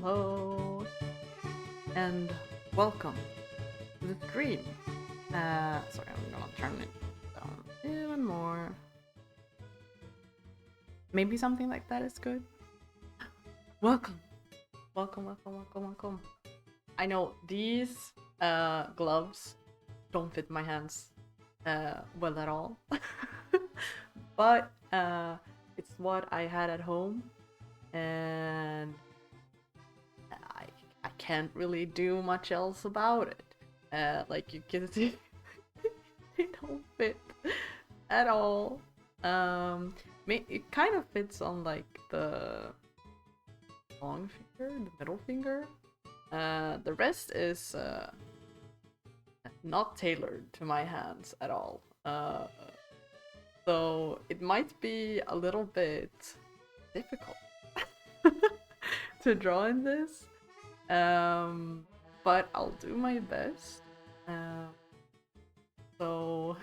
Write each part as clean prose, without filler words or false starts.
hello, and welcome to the stream. Sorry, I'm gonna turn it down even more. Maybe something like that is good. Welcome, welcome. I know these gloves don't fit my hands well at all, but it's what I had at home, and I can't really do much else about it. Like you can see, they don't fit at all. It kind of fits on like the long finger, the middle finger. The rest is not tailored to my hands at all. So it might be a little bit difficult to draw in this. But I'll do my best. So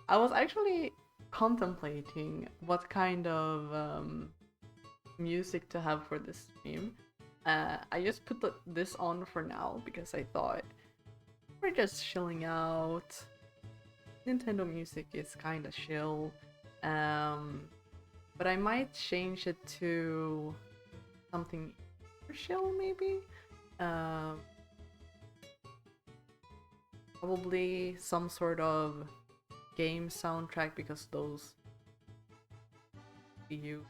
I was actually contemplating what kind of music to have for this stream. I just put this on for now because I thought we're just chilling out. Nintendo music is kind of chill. But I might change it to something chill maybe. Probably some sort of game soundtrack because those you.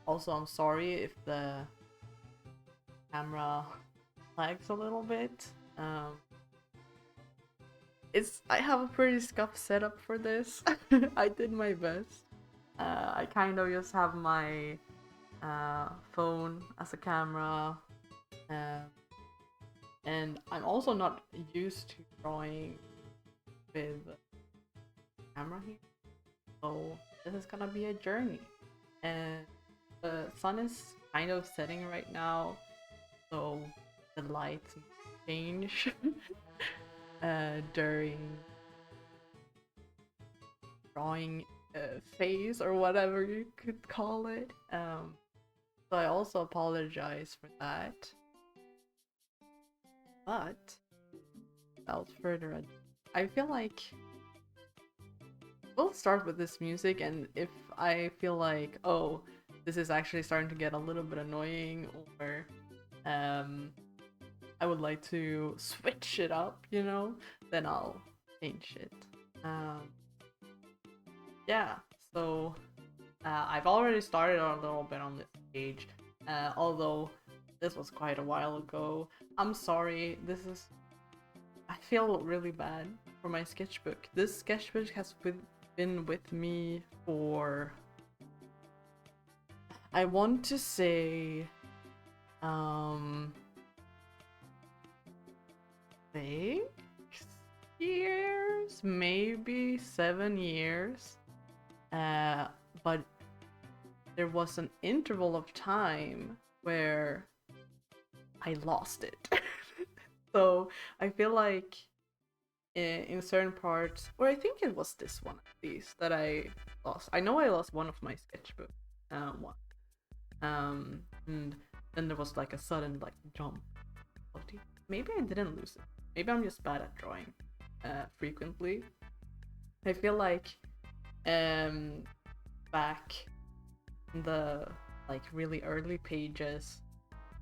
Also, I'm sorry if the camera lags a little bit. I have a pretty scuffed setup for this. I did my best. I kind of just have my phone as a camera, and I'm also not used to drawing with camera here, so this is gonna be a journey. And the sun is kind of setting right now, so the lights change during drawing phase or whatever you could call it. So I also apologize for that. But without further ado, I feel like we'll start with this music, and if I feel like, oh, this is actually starting to get a little bit annoying, or I would like to switch it up, you know, then I'll change it. Yeah, so I've already started a little bit on this page, although this was quite a while ago. I'm sorry, I feel really bad for my sketchbook. This sketchbook has been with me for, I want to say, 6 years, maybe 7 years. But there was an interval of time where I lost it. So I feel like in certain parts, or I think it was this one at least, that I lost. I know I lost one of my sketchbook one. And then there was like a sudden like jump. Maybe I didn't lose it. Maybe I'm just bad at drawing frequently. I feel like back in the like really early pages,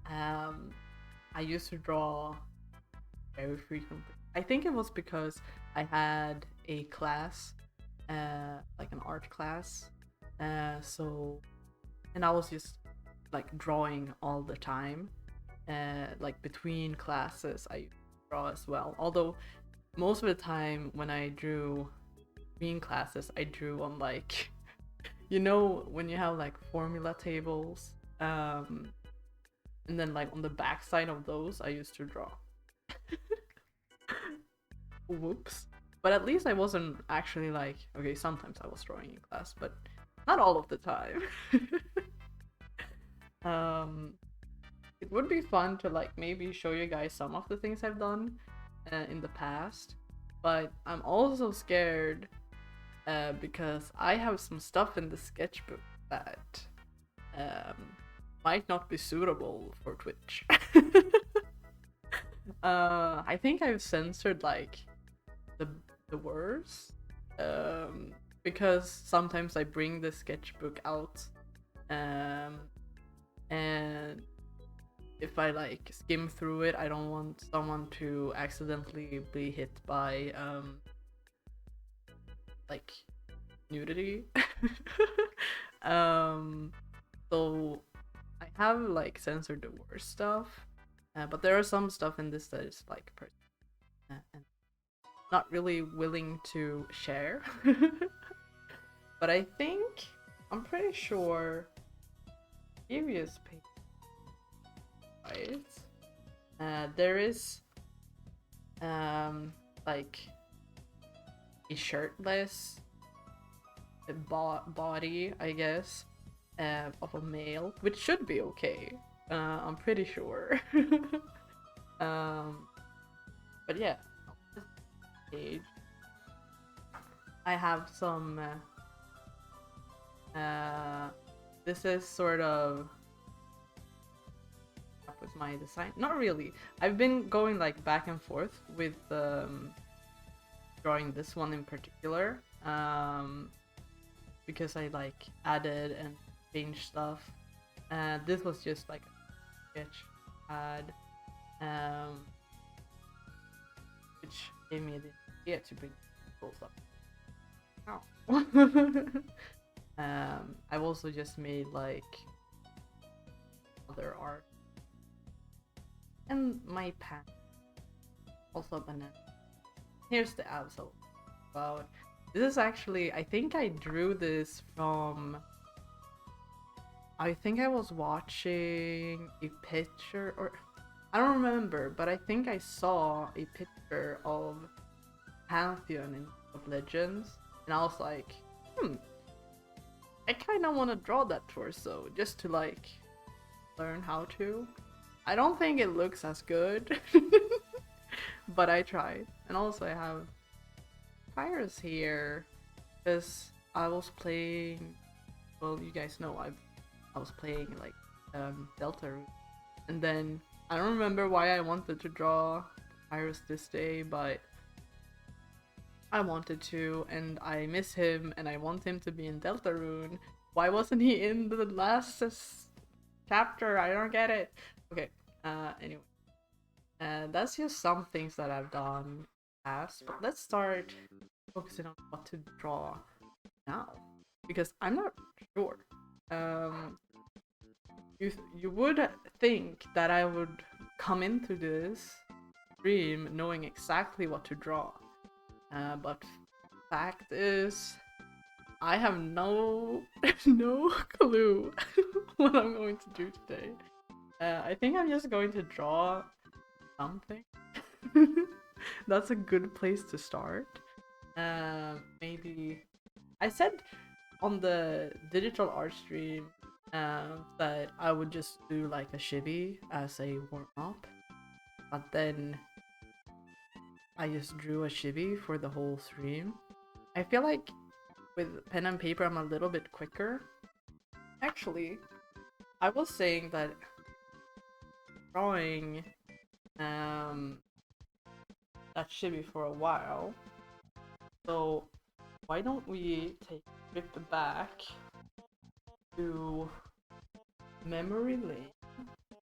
I used to draw very frequently. I think it was because I had a class, like an art class, so, and I was just like drawing all the time, like between classes I draw as well. Although most of the time when I drew between classes, I drew on like, you know, when you have like formula tables, and then like on the back side of those I used to draw. Whoops. But at least I wasn't actually like, okay, sometimes I was drawing in class, but not all of the time. It would be fun to like maybe show you guys some of the things I've done in the past, but I'm also scared because I have some stuff in the sketchbook that might not be suitable for Twitch. I think I've censored like the words, because sometimes I bring the sketchbook out, and if I like skim through it, I don't want someone to accidentally be hit by like nudity. So I have like censored the worst stuff, but there are some stuff in this that is like and not really willing to share. But I think I'm pretty sure previous page, right? There is like a shirtless body, I guess, of a male, which should be okay. I'm pretty sure. But yeah, on this page, I have some. This is sort of up with my design. Not really. I've been going like back and forth with drawing this one in particular. Because I like added and changed stuff. This was just like a sketch I had, which gave me the idea to bring both up. Oh. I've also just made like other art, and my pen, also a banana. Here's the absolute about. This is actually, I think I drew this from, I think I was watching a picture, or I don't remember, but I think I saw a picture of Pantheon in of Legends, and I was like, I kind of want to draw that torso just to like learn how to. I don't think it looks as good, but I tried. And also I have Pyrus here because I was playing, well, you guys know I was playing like Deltarune, and then I don't remember why I wanted to draw Pyrus this day, but I wanted to, and I miss him, and I want him to be in Deltarune. Why wasn't he in the last chapter? I don't get it. Okay, anyway. That's just some things that I've done past, but let's start focusing on what to draw now, because I'm not sure. You would think that I would come into this stream knowing exactly what to draw, but fact is, I have no clue what I'm going to do today. I think I'm just going to draw something. That's a good place to start. Maybe I said on the digital art stream that I would just do like a chibi as a warm-up, but then I just drew a chibi for the whole stream. I feel like with pen and paper I'm a little bit quicker. Actually, I was saying that drawing that chibi for a while, so why don't we take a trip back to memory lane.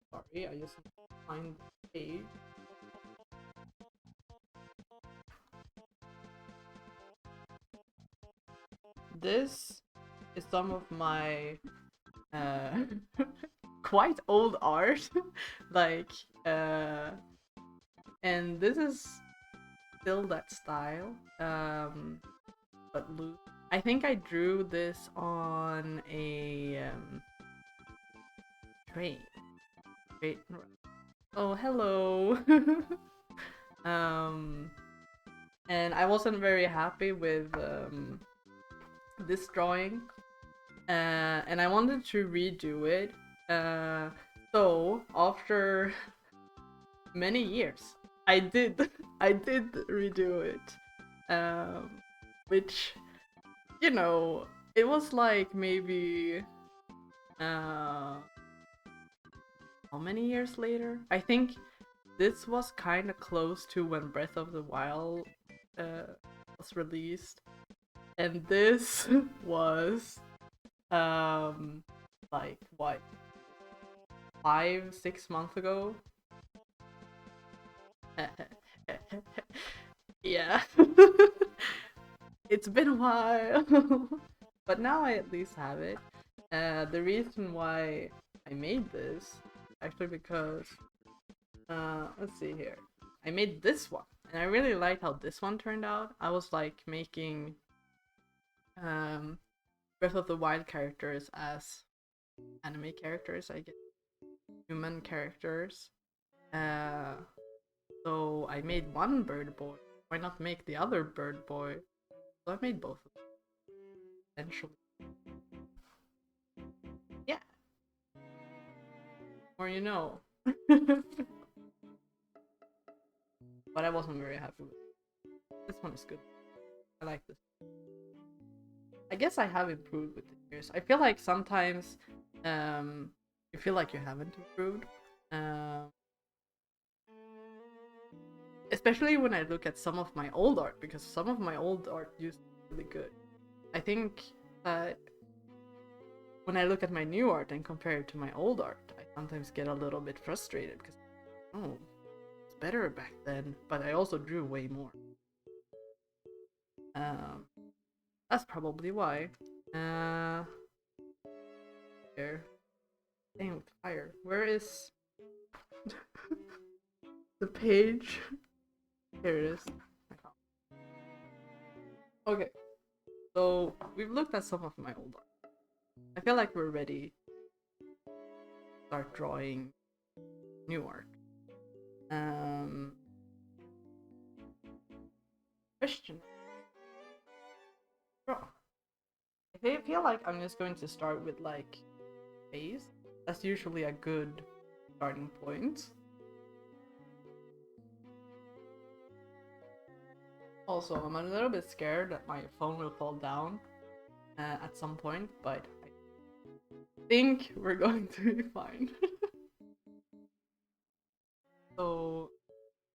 Sorry, I just need to find the page. This is some of my quite old art, like, and this is still that style, but loose. I think I drew this on a train. Oh, hello. And I wasn't very happy with this drawing, and I wanted to redo it. So after many years, I did redo it, which, you know, it was like maybe how many years later? I think this was kind of close to when Breath of the Wild was released, and this was like what, 5-6 months ago. Yeah. It's been a while. But now I at least have it. The reason why I made this, actually because, let's see here. I made this one, and I really liked how this one turned out. I was like making Breath of the Wild characters as anime characters, I guess, human characters. So I made one bird boy. Why not make the other bird boy? So I made both of them. Eventually. Yeah. Or you know. But I wasn't very happy with it. This one is good. I like this. I guess I have improved with the years. I feel like sometimes you feel like you haven't improved. Especially when I look at some of my old art, because some of my old art used to be really good. I think that when I look at my new art and compare it to my old art, I sometimes get a little bit frustrated because, oh, it's better back then, but I also drew way more. That's probably why. Here. Dang, with fire. Where is the page? Here it is. Okay, so we've looked at some of my old art. I feel like we're ready to start drawing new art. Question. Draw. I feel like I'm just going to start with like face. That's usually a good starting point. Also, I'm a little bit scared that my phone will fall down at some point, but I think we're going to be fine. So,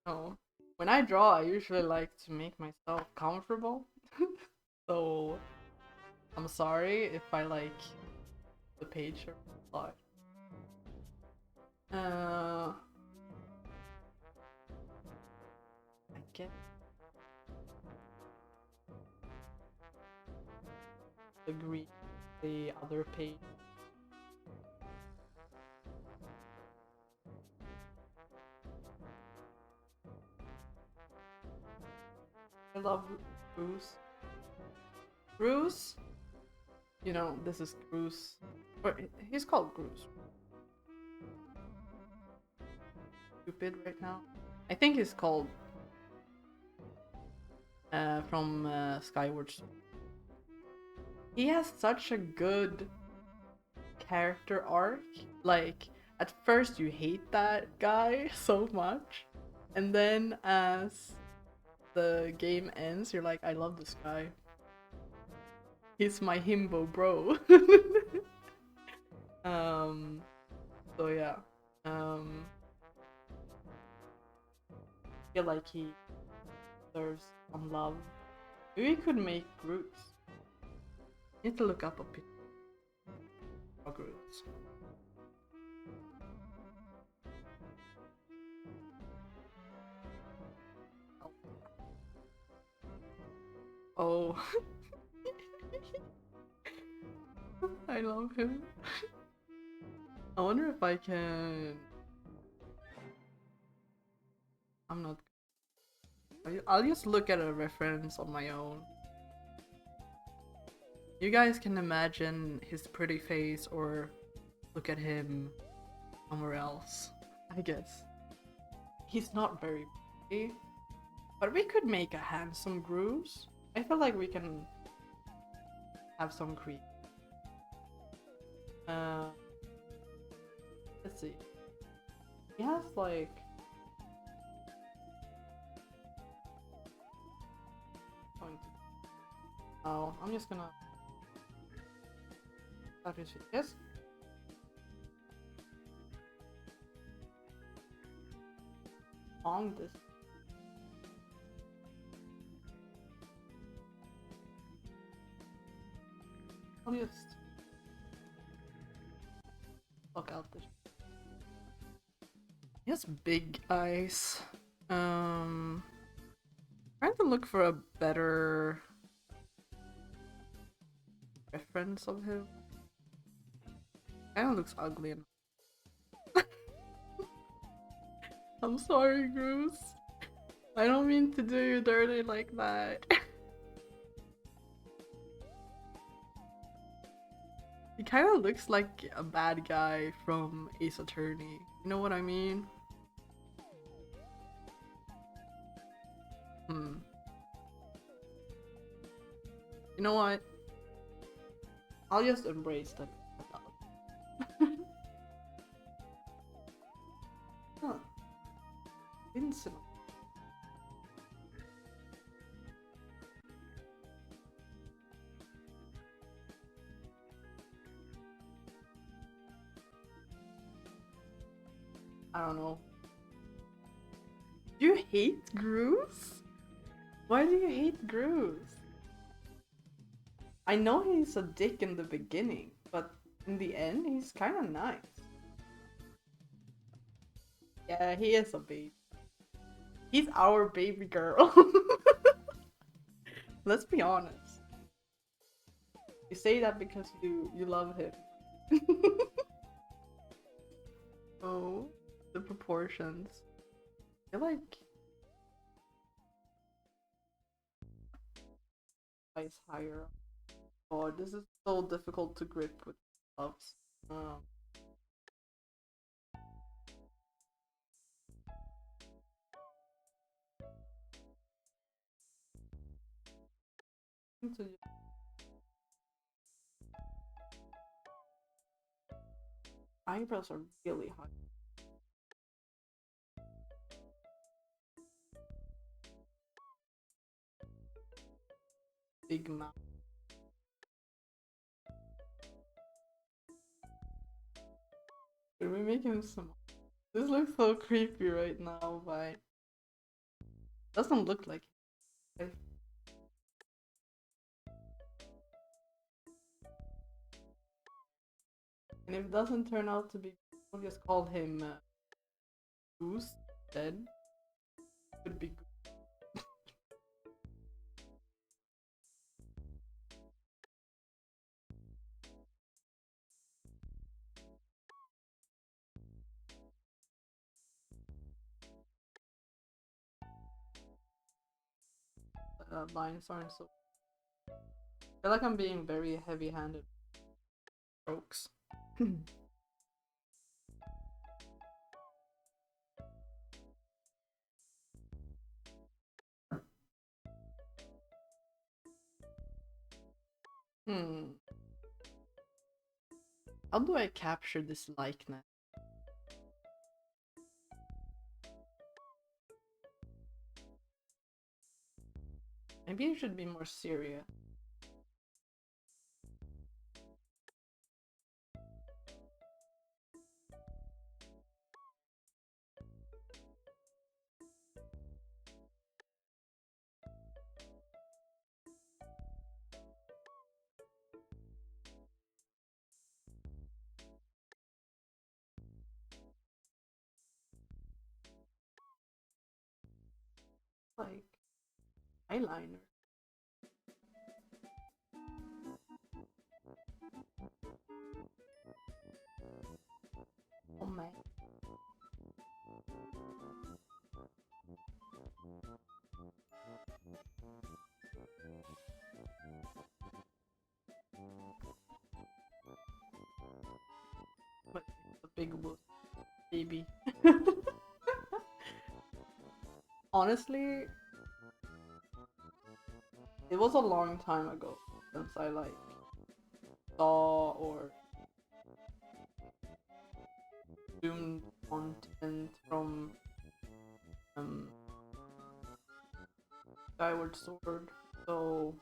no. When I draw, I usually like to make myself comfortable. So, I'm sorry if I like the page or slide. I get agree the other page. I love Groose. Groose? You know, this is Groose. Or he's called Groose. Stupid right now. I think he's called from Skyward Sword. He has such a good character arc. Like, at first you hate that guy so much, and then as the game ends, you're like, I love this guy. He's my himbo bro. So yeah. I feel like he deserves some love. Maybe we could make Groose. Need to look up a picture of Groose. Oh. I love him. I wonder if I can... I'm not... I'll just look at a reference on my own. You guys can imagine his pretty face or look at him somewhere else, I guess. He's not very pretty, but we could make a handsome Groose. I feel like we can have some creep. Let's see. He has like... Oh, I'm just gonna... That is it. Yes? long this. I'll just look out this. He has big eyes. Trying to look for a better reference of him. Kinda looks ugly enough. I'm sorry, Groose. I don't mean to do you dirty like that. He kind of looks like a bad guy from Ace Attorney. You know what I mean? You know what? I'll just embrace that. Huh. Vincent. I don't know. You hate Groose? Why do you hate Groose? I know he's a dick in the beginning, but in the end, he's kind of nice. Yeah, he is a baby. He's our baby girl. Let's be honest. You say that because you love him. Oh, the proportions. I feel like ice higher. Oh, this is so difficult to grip with gloves. Eyebrows are really high. Big mouth. Should we make him small? This looks so creepy right now, but doesn't look like it. And if it doesn't turn out to be, we'll just call him Goose instead. Could be good. Lines aren't so. I feel like I'm being very heavy-handed. Strokes. How do I capture this likeness? Maybe you should be more serious. Like eyeliner. Oh man. But it's a big wuss, baby. Honestly, it was a long time ago since I like saw or consumed content from Skyward Sword, so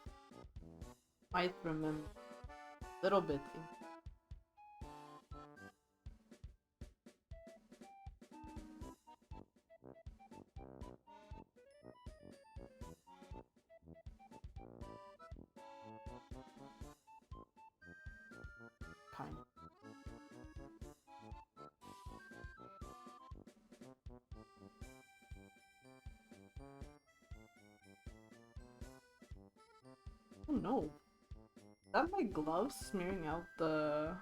might remember a little bit. Oh no. Is that my gloves smearing out the...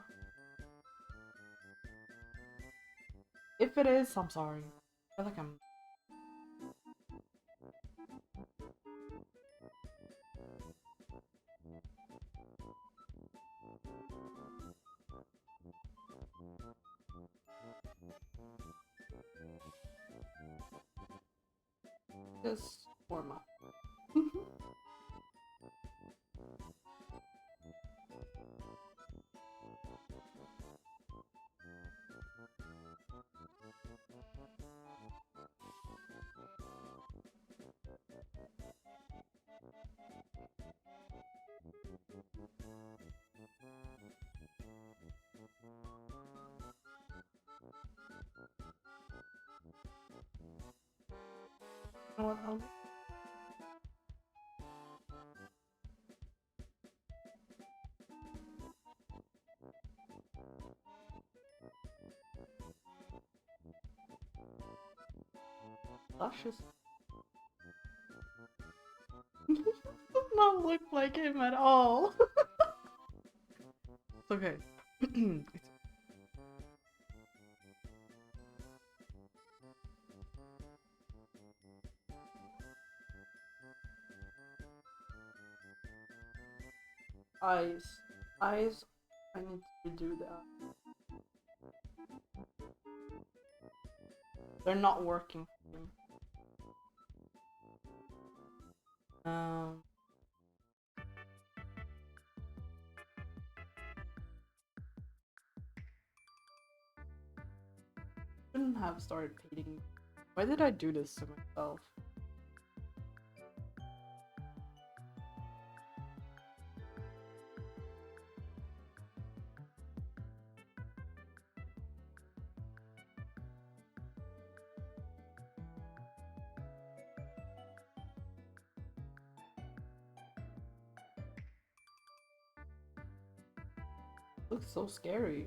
If it is, I'm sorry. I feel like I'm... Just warm up. You know what, luscious. Does not look like him at all. It's okay. Eyes. Eyes. I need to do that. They're not working for me. Shouldn't have started painting. Why did I do this to myself? Looks so scary.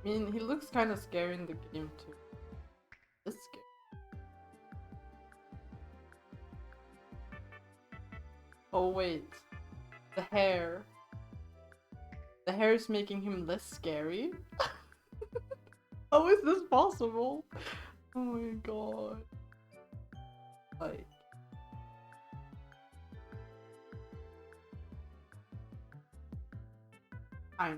I mean, he looks kind of scary in the game too. This scary. Oh wait, the hair. The hair is making him less scary? How is this possible? Oh my god. Like... I know.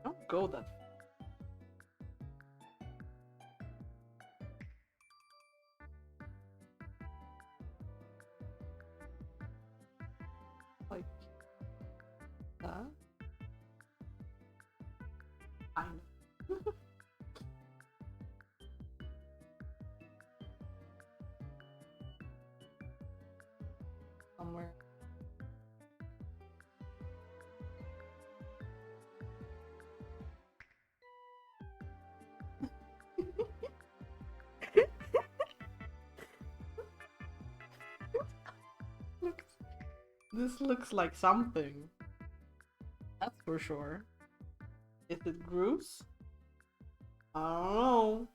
Don't go that far. Like... that? I know. Somewhere. This looks like something. That's for sure. Is it Groose? I don't know.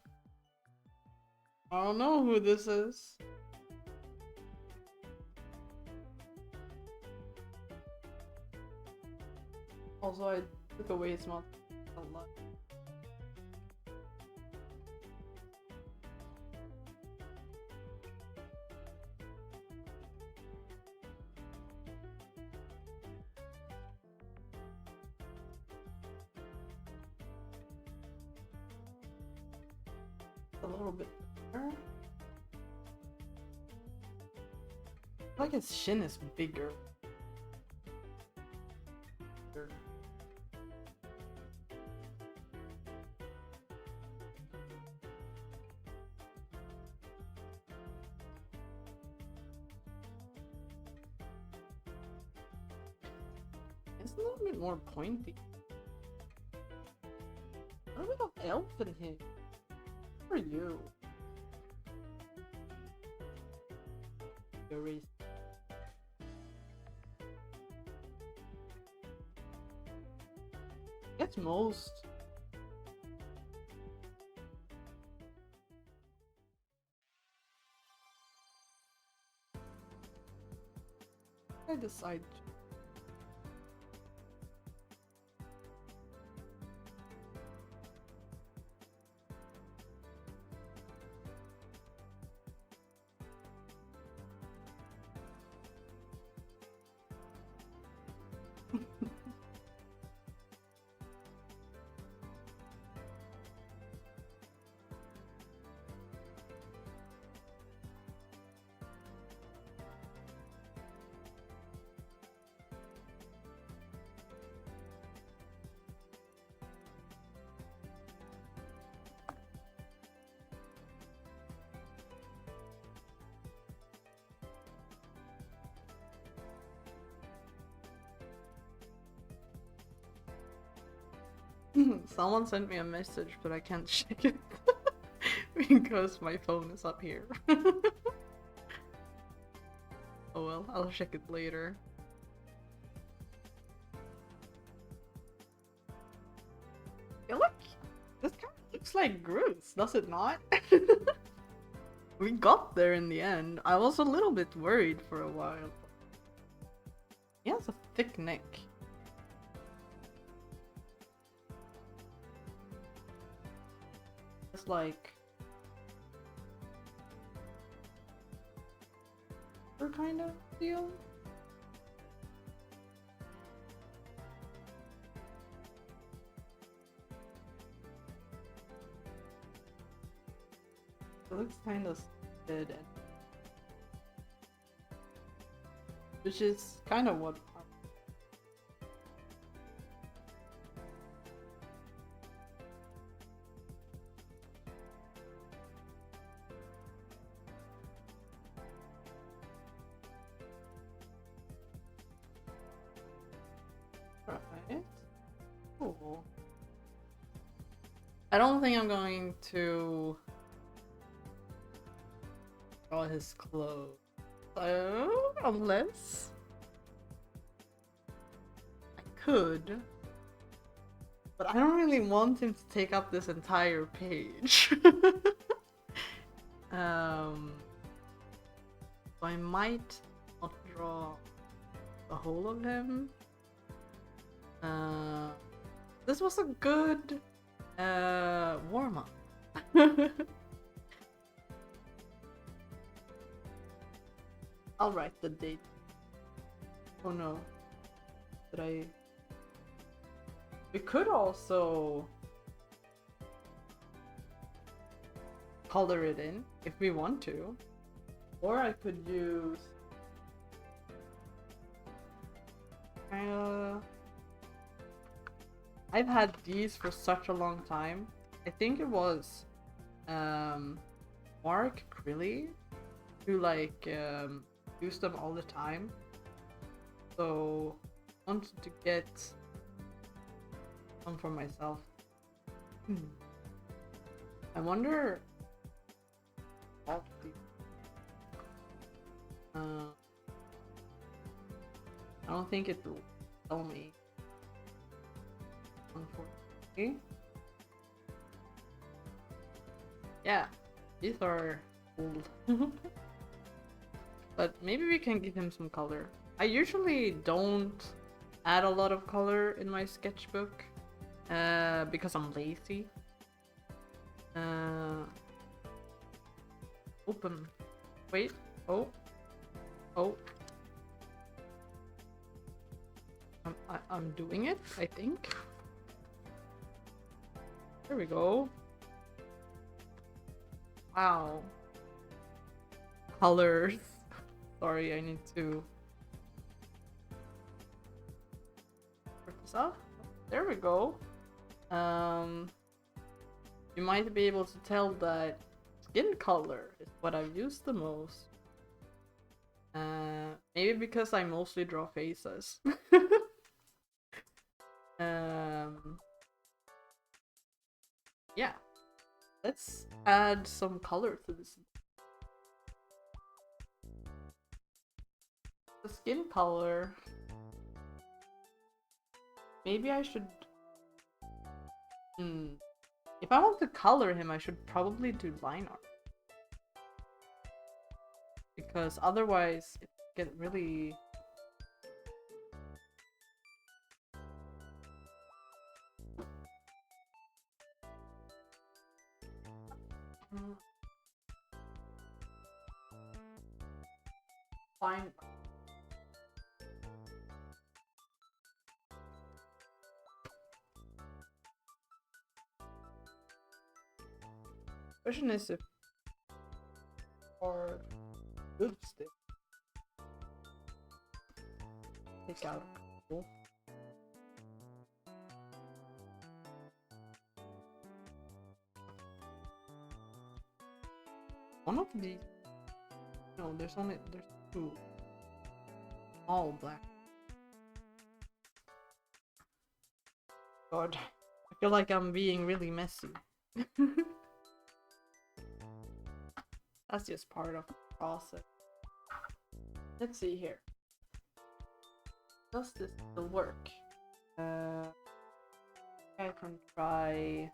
I don't know who this is. Also, I took away his mouth a lot. A little bit better. I feel like his shin is bigger. It's a little bit more pointy. A little bit of elf in him. for you. Erase. It's most. I decide. Someone sent me a message, but I can't check it because my phone is up here. Oh well, I'll check it later. Yeah, look! This kind of looks like Groose, does it not? We got there in the end. I was a little bit worried for a while. He has a thick neck. It's like kind of deal. It looks kind of stupid, which is kind of what. Right. Cool. I don't think I'm going to draw his clothes. So, unless I could, but I don't really want him to take up this entire page. So I might not draw the whole of him. This was a good warm-up. I'll write the date. Oh no. Did I? We could also color it in if we want to. Or I could use I've had these for such a long time. I think it was Mark Crilly who like used them all the time. So I wanted to get some for myself. I wonder how I don't think it will tell me, unfortunately. Yeah, these are old. But maybe we can give him some color. I usually don't add a lot of color in my sketchbook because I'm lazy. Open. Wait. Oh. I'm doing it, I think. There we go. Wow. Colors. Sorry, I need to work this out. There we go. You might be able to tell that skin color is what I've used the most. Maybe because I mostly draw faces. Yeah. Let's add some color to this. The skin color. Maybe I should... If I want to color him, I should probably do line art. Because otherwise it get really... Line art. Question is if or good stick. Take out a couple. One of these. No, there's two. All black. God, I feel like I'm being really messy. That's just part of the process. Let's see here. Does this still work? I can try...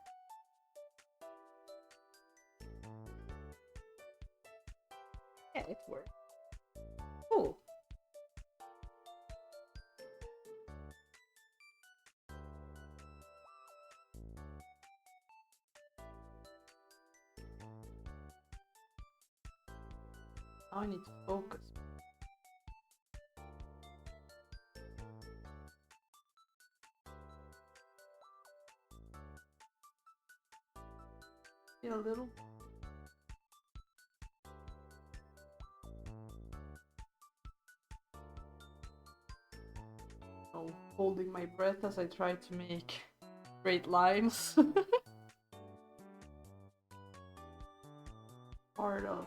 Yeah, it works. Cool. Now I need to focus. See a little. Oh, holding my breath as I try to make straight lines. Part of.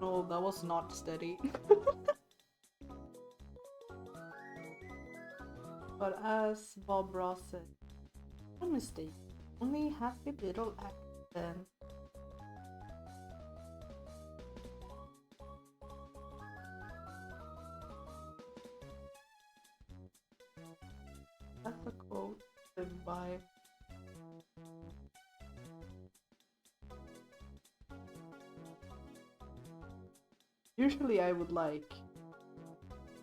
No, that was not steady. But as Bob Ross said, no mistake, only happy little accident. That's a quote lived by. Usually I would like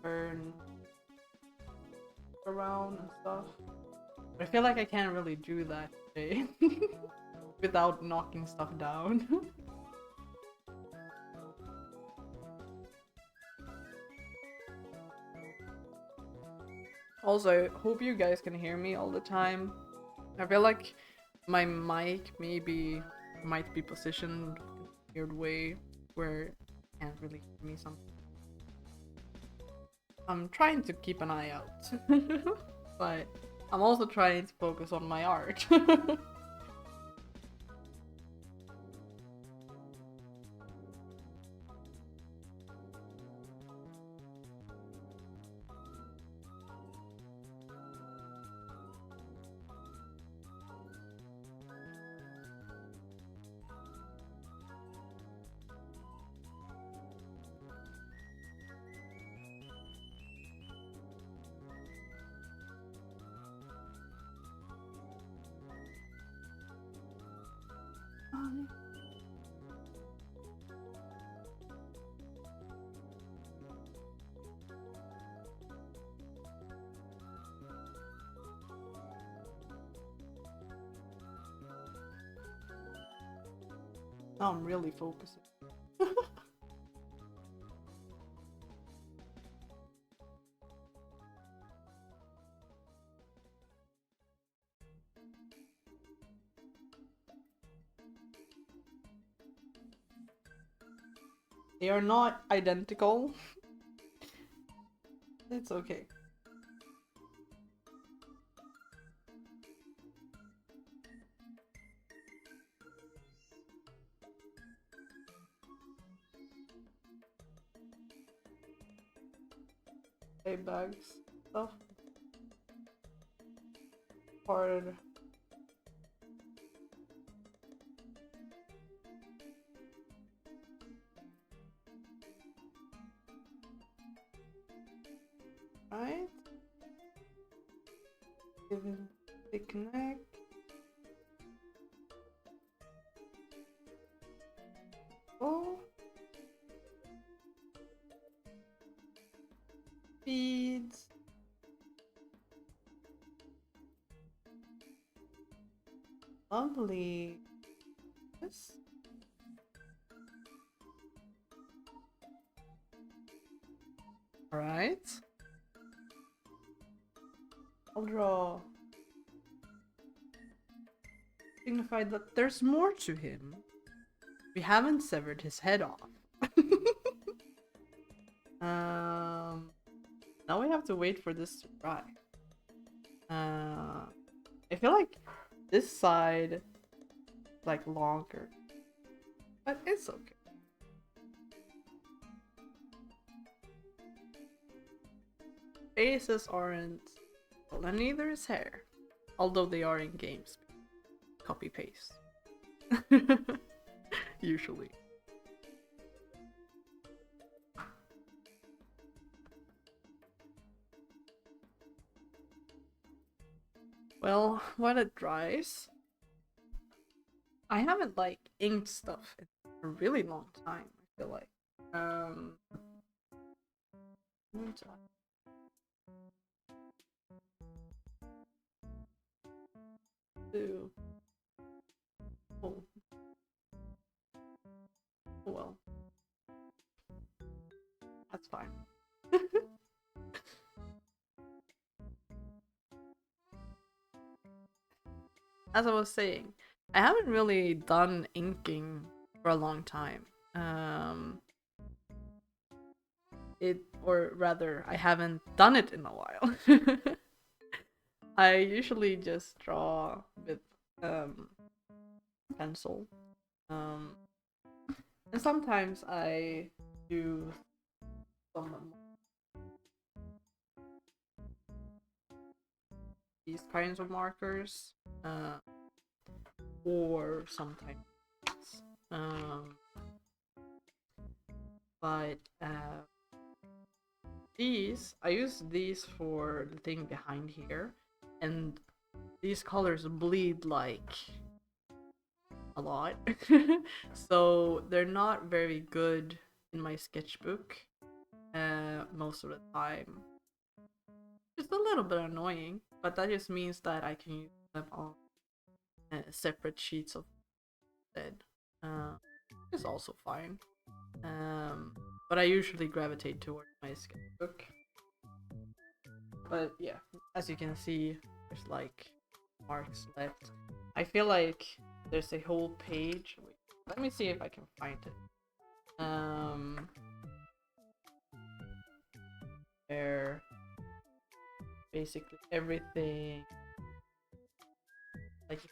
turn around and stuff, but I feel like I can't really do that today without knocking stuff down. Also, I hope you guys can hear me all the time. I feel like my mic might be positioned in a weird way where can't really hear me something. I'm trying to keep an eye out, but I'm also trying to focus on my art. Now I'm really focusing. They are not identical. It's okay. Hey, bags stuff. Hard. Right? Given thick neck. Oh. Beads. Lovely. Yes. Alright. I'll draw. Signify that there's more to him. We haven't severed his head off. Now we have to wait for this to dry. I feel like this side is like longer, but it's okay. Faces aren't, well, and neither is hair, although they are in games. Copy paste. Usually. Well, when it dries, I haven't like inked stuff in a really long time, I feel like. Do. Oh. Oh well. That's fine. As I was saying, I haven't really done inking for a long time. Or rather, I haven't done it in a while. I usually just draw with pencil. And sometimes I use some these kinds of markers, or sometimes but I use these for the thing behind here, and these colors bleed like a lot. So they're not very good in my sketchbook most of the time. It's a little bit annoying, but that just means that I can use them on separate sheets of lead. It's also fine. But I usually gravitate towards my sketchbook. But yeah, as you can see, there's like marks left. I feel like there's a whole page. Wait, let me see if I can find it. Where basically everything, like, you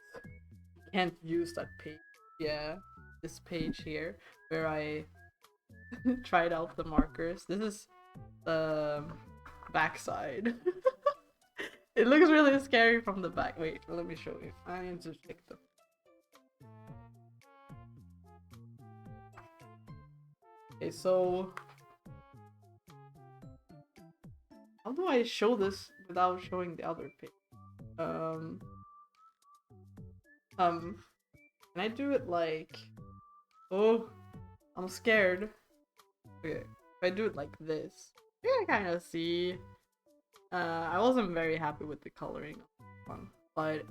can't use that page. Yeah, this page here where I tried out the markers. This is the backside. It looks really scary from the back. Wait, let me show you. I need to check them. Okay, so how do I show this without showing the other page? Can I do it like, oh, I'm scared. Okay, if I do it like this, you can kind of see. I wasn't very happy with the coloring of this one, but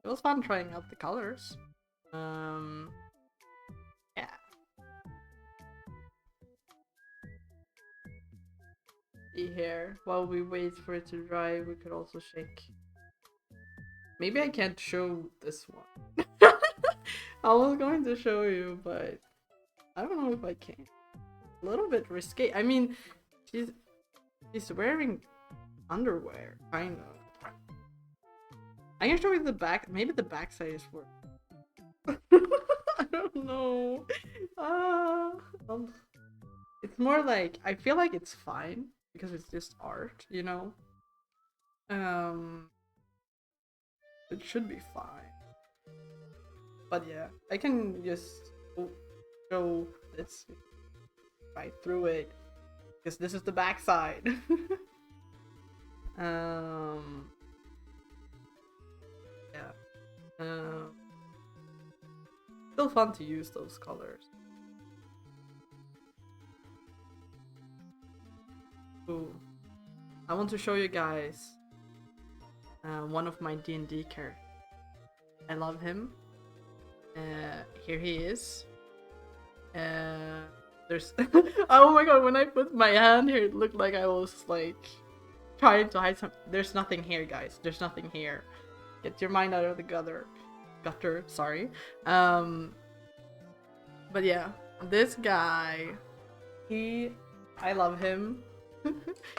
it was fun trying out the colors. Yeah. See here, while we wait for it to dry, we could also shake. Maybe I can't show this one. I was going to show you, but I don't know if I can. a little bit risque. I mean, she's wearing underwear, kind of. I can show you the back. Maybe the back side is for. I don't know. Um, it's more like I feel like it's fine because it's just art, you know. Um, it should be fine. But yeah, I can just show this right through it because this is the back side. Yeah. Still fun to use those colors. Ooh. I want to show you guys one of my D&D characters. I love him. Here he is. There's oh my god, when I put my hand here, it looked like I was like trying to hide something. There's nothing here, guys. There's nothing here. Get your mind out of the gutter. Sorry. But yeah, this guy, I love him.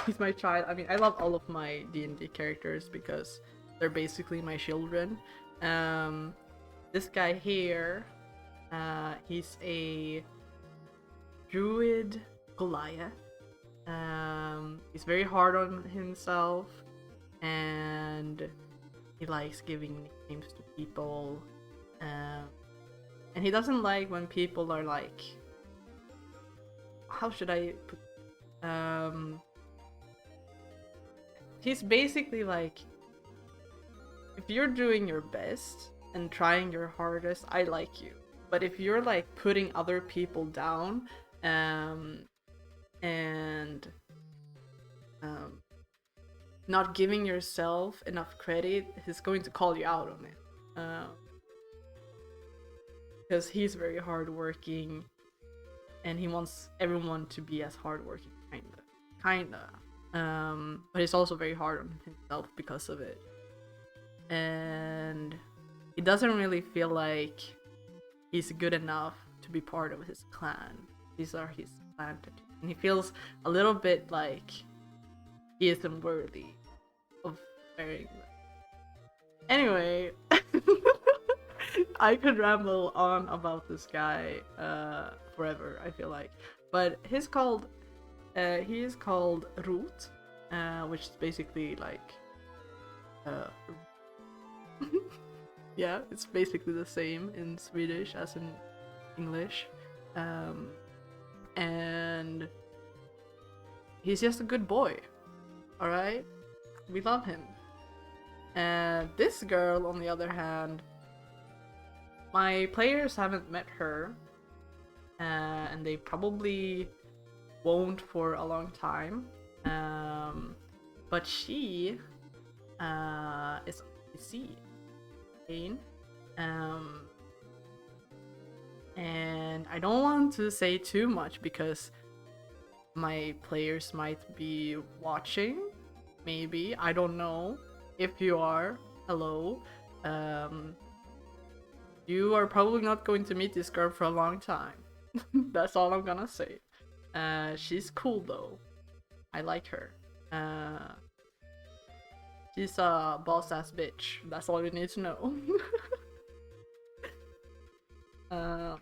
He's my child. I mean, I love all of my D&D characters because they're basically my children. This guy here, he's a druid Goliath. He's very hard on himself, and he likes giving nicknames to people. And he doesn't like when people are like, how should I put, he's basically like, if you're doing your best and trying your hardest, I like you. But if you're like putting other people down, and not giving yourself enough credit, he's going to call you out on it. Because he's very hardworking, and he wants everyone to be as hardworking, kinda. But he's also very hard on himself because of it, and he doesn't really feel like he's good enough to be part of his clan. These are his clan tattoos, and he feels a little bit like he isn't worthy of wearing them. Anyway, I could ramble on about this guy forever, I feel like. But he is called Root, which is basically like yeah, it's basically the same in Swedish as in English. And he's just a good boy. Alright? We love him. And this girl, on the other hand, my players haven't met her, and they probably won't for a long time. But she is PC. And I don't want to say too much because my players might be watching. Maybe, I don't know. If you are, hello. You are probably not going to meet this girl for a long time. That's all I'm gonna say. She's cool though. I like her. She's a boss ass bitch. That's all you need to know.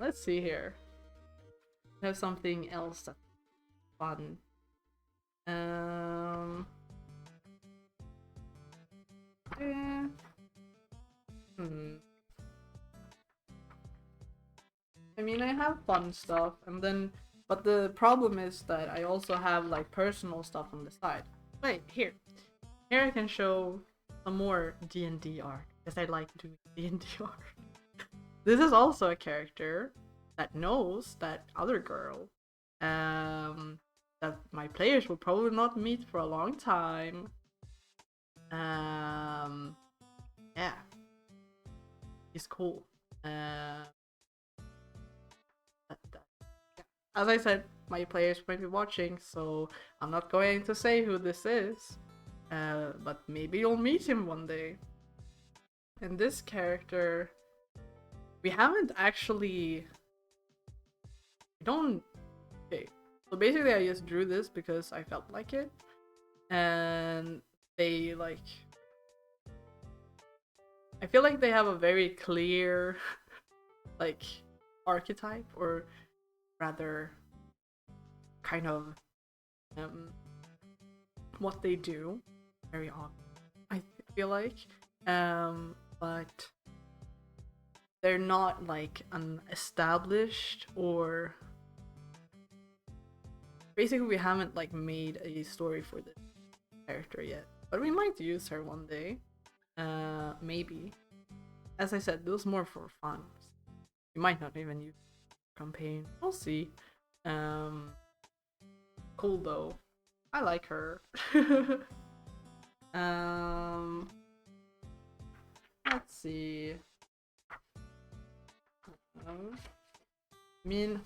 Let's see here. I have something else that's fun. Yeah. I mean, I have fun stuff, and then, but the problem is that I also have like personal stuff on the side. Wait, here I can show some more D&D art because I like doing D&D art. This is also a character that knows that other girl, that my players will probably not meet for a long time. Yeah, he's cool. As I said, my players might be watching, so I'm not going to say who this is, but maybe you'll meet him one day. And this character, we haven't actually... Okay, So basically I just drew this because I felt like it, and they like, I feel like they have a very clear like archetype, or rather kind of um what they do very often, I feel like, but they're not like an established, or basically we haven't like made a story for this character yet, but we might use her one day, maybe. As I said, this was more for fun. You might not even use campaign, we'll see. um cool though, I like her. um let's see. I mean,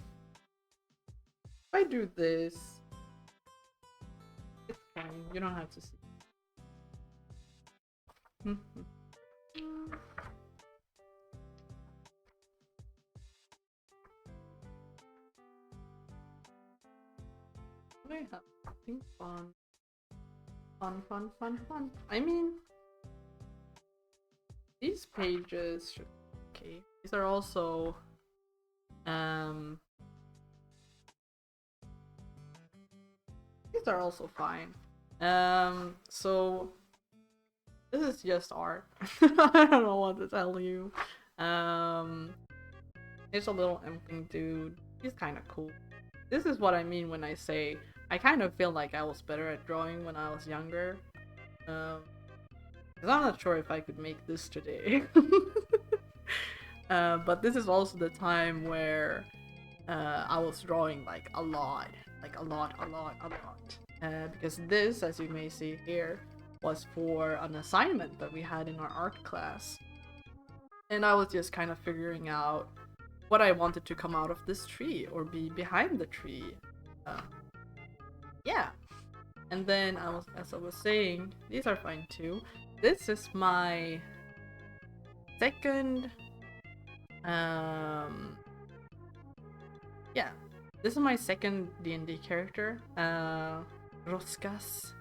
if I do this, it's fine. You don't have to see. I have something fun. Fun. I mean, these pages should be okay. These are also these are also fine. So this is just art. I don't know what to tell you. It's a little empty dude. He's kind of cool. This is what I mean when I say I kind of feel like I was better at drawing when I was younger. Because I'm not sure if I could make this today. But this is also the time where I was drawing like a lot. Because this, as you may see here, was for an assignment that we had in our art class. And I was just kind of figuring out what I wanted to come out of this tree or be behind the tree. Yeah. And then as I was saying, these are fine too. This is my second yeah, this is my second D&D character, Roskas.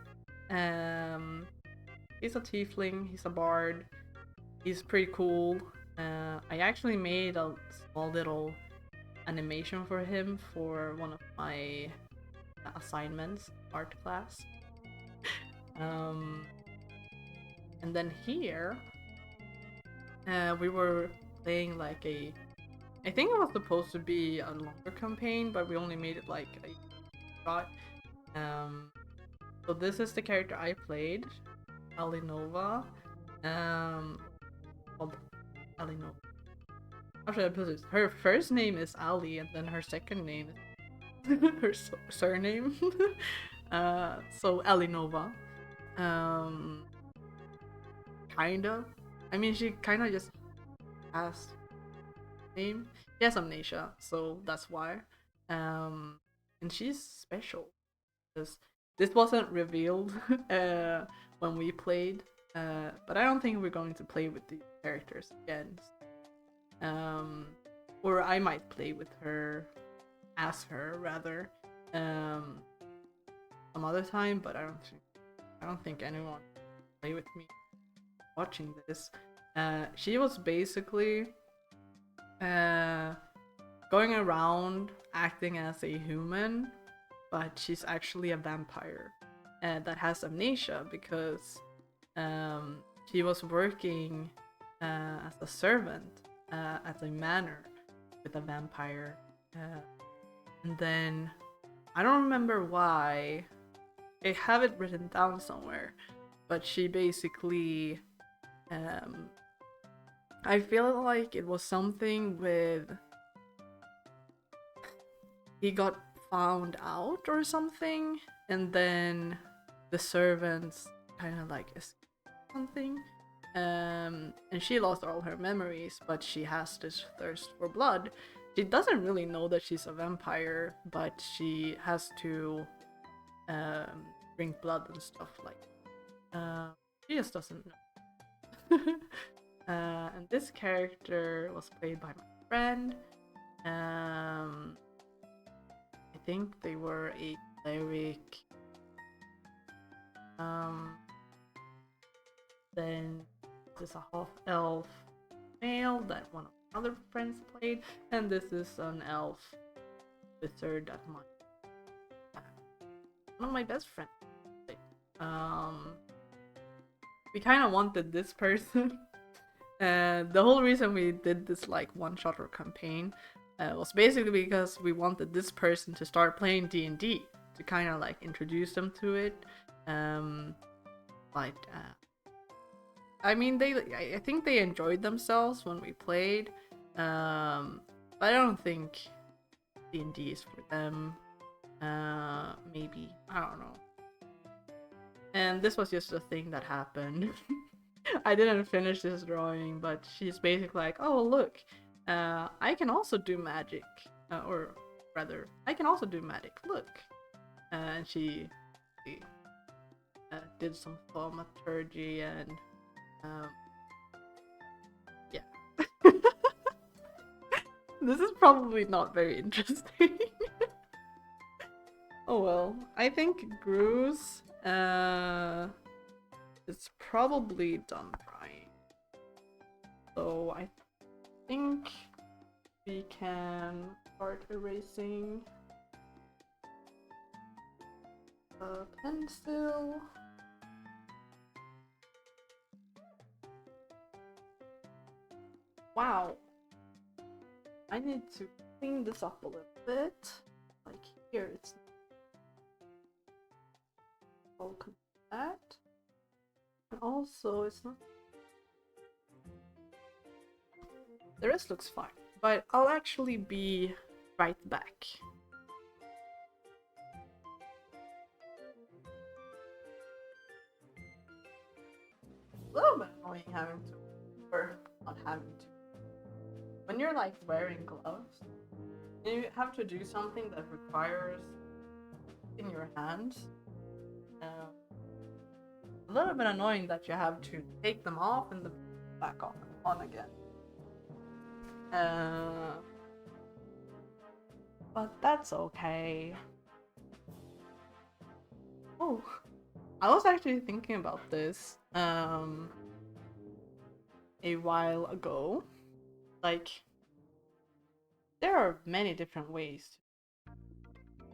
He's a tiefling, he's a bard, he's pretty cool. I actually made a small little animation for him for one of my assignments, art class. And then here, we were playing like a, I think it was supposed to be a longer campaign, but we only made it like a shot. So this is the character I played, Alinova. Called Alinova. How should I put this? Her first name is Ali, and then her second name is her surname. So Alinova. Kind of. I mean, she kind of just has name. She has amnesia, so that's why. And she's special because this wasn't revealed when we played. But I don't think we're going to play with these characters again. Or I might play with her, as her rather, some other time. But I don't think anyone will play with me watching this. She was basically going around acting as a human, but she's actually a vampire that has amnesia because she was working as a servant at a manor with a vampire, and then I don't remember why. I have it written down somewhere, but she basically I feel like it was something with he got found out or something, and then the servants kind of like escaped something, and she lost all her memories, but she has this thirst for blood. She doesn't really know that she's a vampire, but she has to drink blood and stuff like she just doesn't know. And this character was played by my friend. I think they were a cleric. Then this is a half elf male that one of my other friends played, and this is an elf wizard that one of my best friends played. We kind of wanted this person. And the whole reason we did this like one-shot or campaign was basically because we wanted this person to start playing D&D, to kind of like introduce them to it. I mean, I think they enjoyed themselves when we played, but I don't think D&D is for them. Maybe, I don't know. And this was just a thing that happened. I didn't finish this drawing, but she's basically like, oh look, I can also do magic, or rather, I can also do magic, look. And she did some thaumaturgy and yeah. This is probably not very interesting. Oh well, I think Groose is probably done drying. So I think we can start erasing the pencil. Wow. I need to clean this up a little bit. Like here, it's welcome to that. And also, it's not. The rest looks fine, but I'll actually be right back. A little bit annoying having to, or not having to. When you're like wearing gloves, you have to do something that requires in your hands. A little bit annoying that you have to take them off and then back on again. But that's okay. Oh, I was actually thinking about this a while ago. Like, there are many different ways to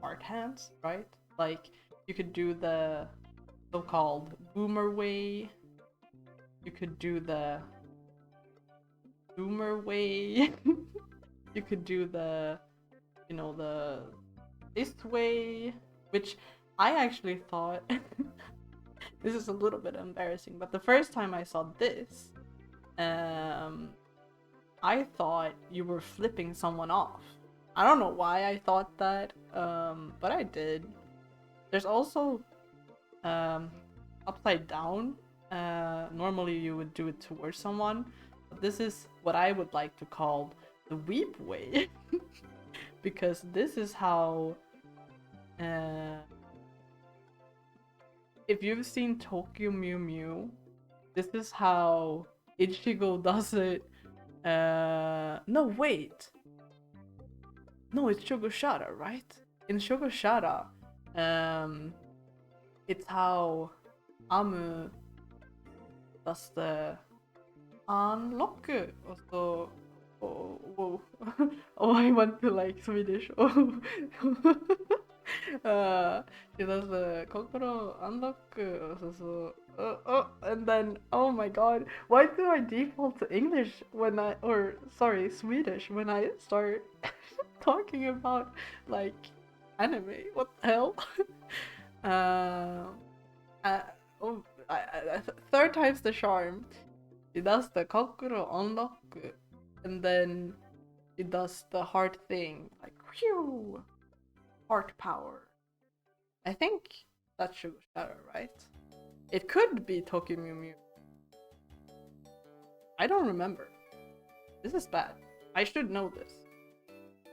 art hands, right? Like, you could do the so-called boomer way. You could do the boomer way. You could do the, you know, the this way, which I actually thought this is a little bit embarrassing, but the first time I saw this, I thought you were flipping someone off. I don't know why I thought that, but I did. There's also upside down. Normally you would do it towards someone, but this is what I would like to call the weep way. Because this is how if you've seen Tokyo Mew Mew, this is how Ichigo does it. No, wait. No, it's Shogoshara, right? In Shogoshara, it's how Amu does the unlock. Also, oh, whoa. Oh, I went to like Swedish. Oh. She does the kokoro unlock. And then, oh my god, why do I default to English when sorry, Swedish when I start talking about like anime? What the hell? Third time's the charm. She does the kokoro unlock, and then she does the heart thing, like whew, heart power. I think that's Shogoshara, right? It could be Tokyo Mew Mew. I don't remember. This is bad. I should know this,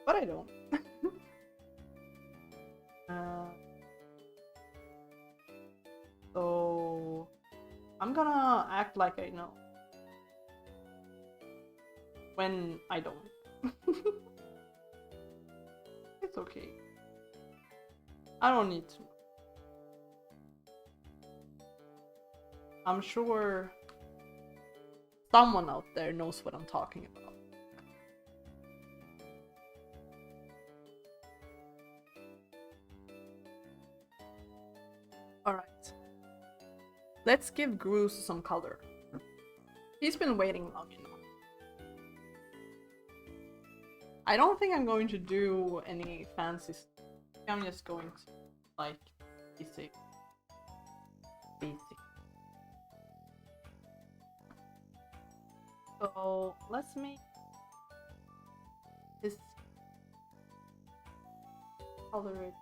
but I don't. So I'm gonna act like I know when I don't. It's okay. I don't need to. I'm sure someone out there knows what I'm talking about. Alright. Let's give Groose some color. He's been waiting long enough. I don't think I'm going to do any fancy stuff. I'm just going to, like, basic. So, let's make this color it.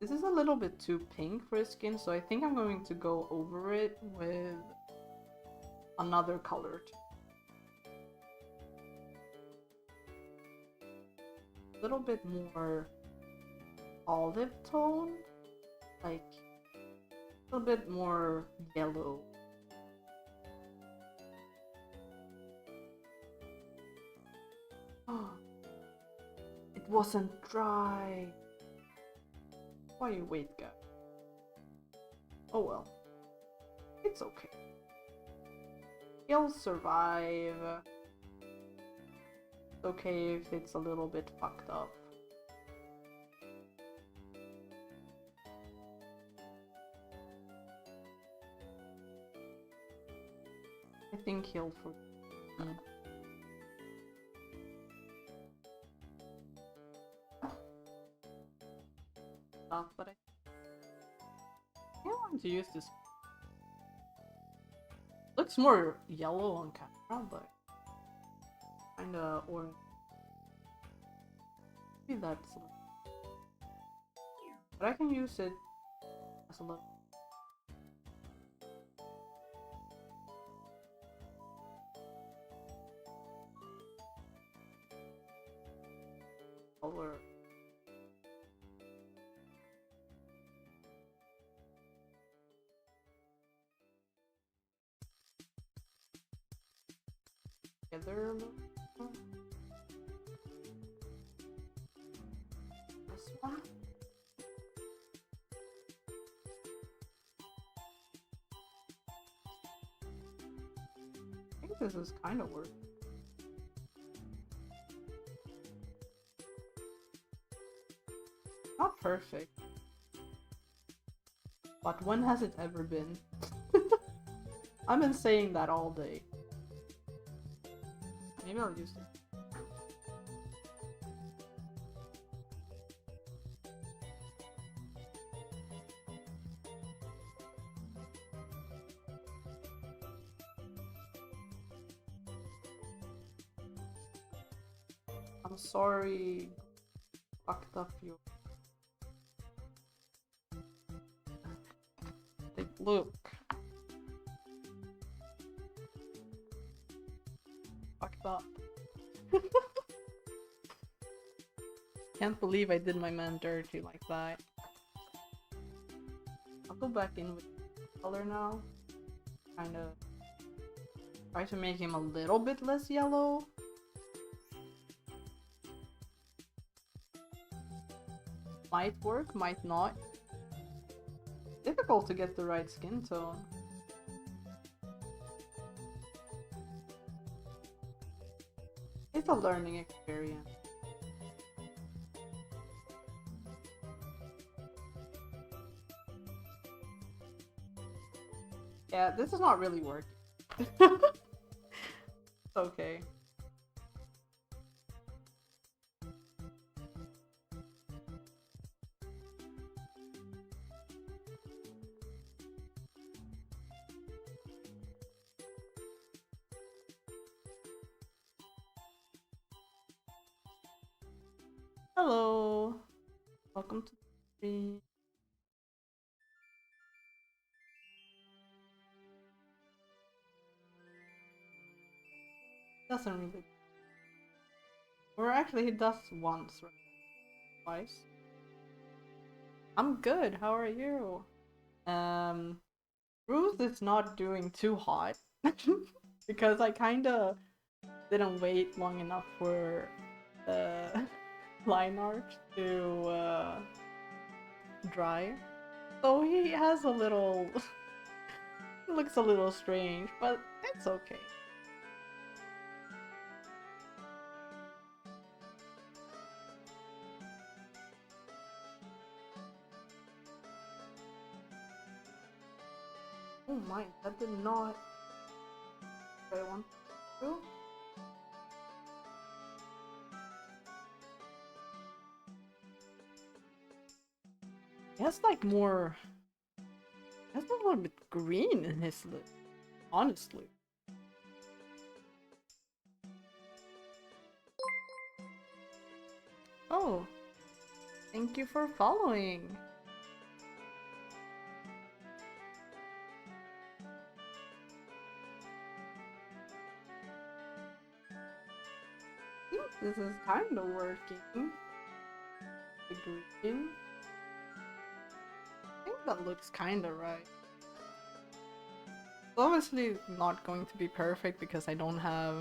This is a little bit too pink for his skin, so I think I'm going to go over it with another color. A little bit more olive tone, like a little bit more yellow. Oh, it wasn't dry. Why you wait, guy? Oh well. It's okay. He'll survive. It's okay if it's a little bit fucked up. I think he'll forgive me. But I want to use this. Looks more yellow on camera, but kinda orange. Maybe that's. But I can use it as a look. Color. Together. This one. I think this is kind of working. Not perfect, but when has it ever been? I've been saying that all day. Maybe I'll use it. I'm sorry. Fucked up you. Take a look. Fucked up. Can't believe I did my man dirty like that. I'll go back in with color now. Kind of try to make him a little bit less yellow. Might work, might not. Difficult to get the right skin tone. It's a learning experience. Yeah, this is not really working. Okay. Hello. Welcome to the stream. Doesn't really. Or actually, he does once, right? Twice. I'm good. How are you? Ruth is not doing too hot because I kinda didn't wait long enough for Lineart to dry. So he has a little... It looks a little strange, but it's okay. Oh my, that did not... what I want to do. He has like more... He has a little bit green in his lip, honestly. Oh, thank you for following. I think this is kind of working. The green. I think that looks kind of right. It's obviously not going to be perfect because I don't have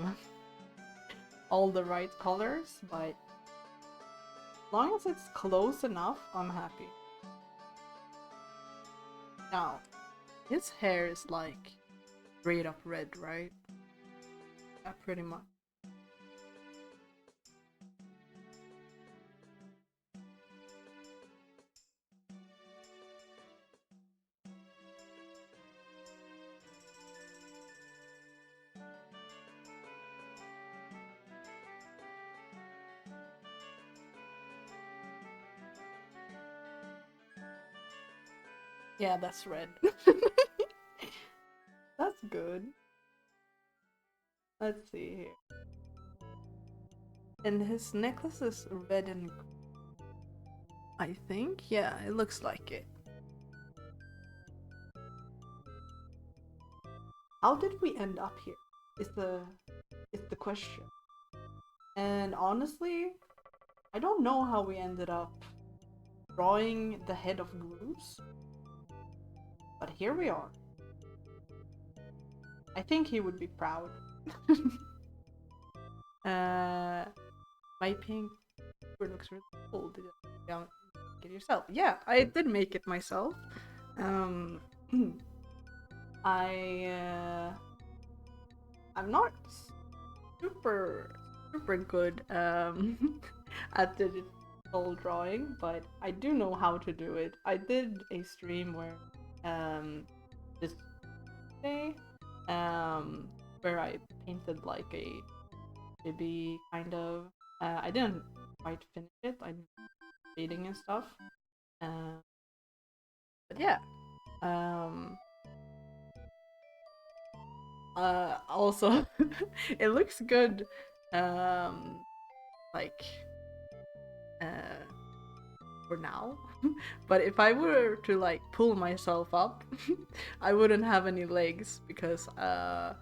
all the right colors, but as long as it's close enough, I'm happy. Now, his hair is like straight up red, right? Yeah, pretty much. Yeah, that's red. That's good. Let's see here. And his necklace is red and... I think? Yeah, it looks like it. How did we end up here? Is the question. And honestly, I don't know how we ended up drawing the head of Groose. But here we are. I think he would be proud. My pink looks really cool. Did you make it yourself? Yeah, I did make it myself. I'm not super good at digital drawing, but I do know how to do it. I did a stream where this day where I painted like a baby kind of. I didn't quite finish it. I'm reading and stuff. But yeah. Also, it looks good. Like for now. But if I were to like pull myself up, I wouldn't have any legs because I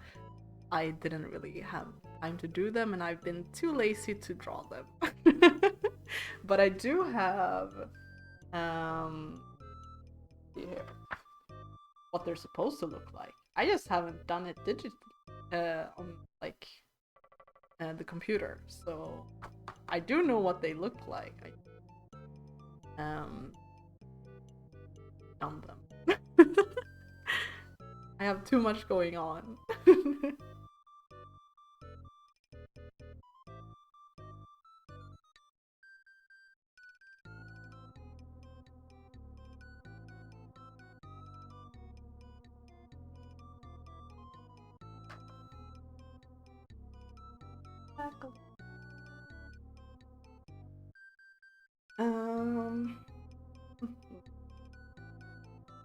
didn't really have time to do them and I've been too lazy to draw them. But I do have here what they're supposed to look like. I just haven't done it digitally on like the computer, so I do know what they look like. I done them. I have too much going on.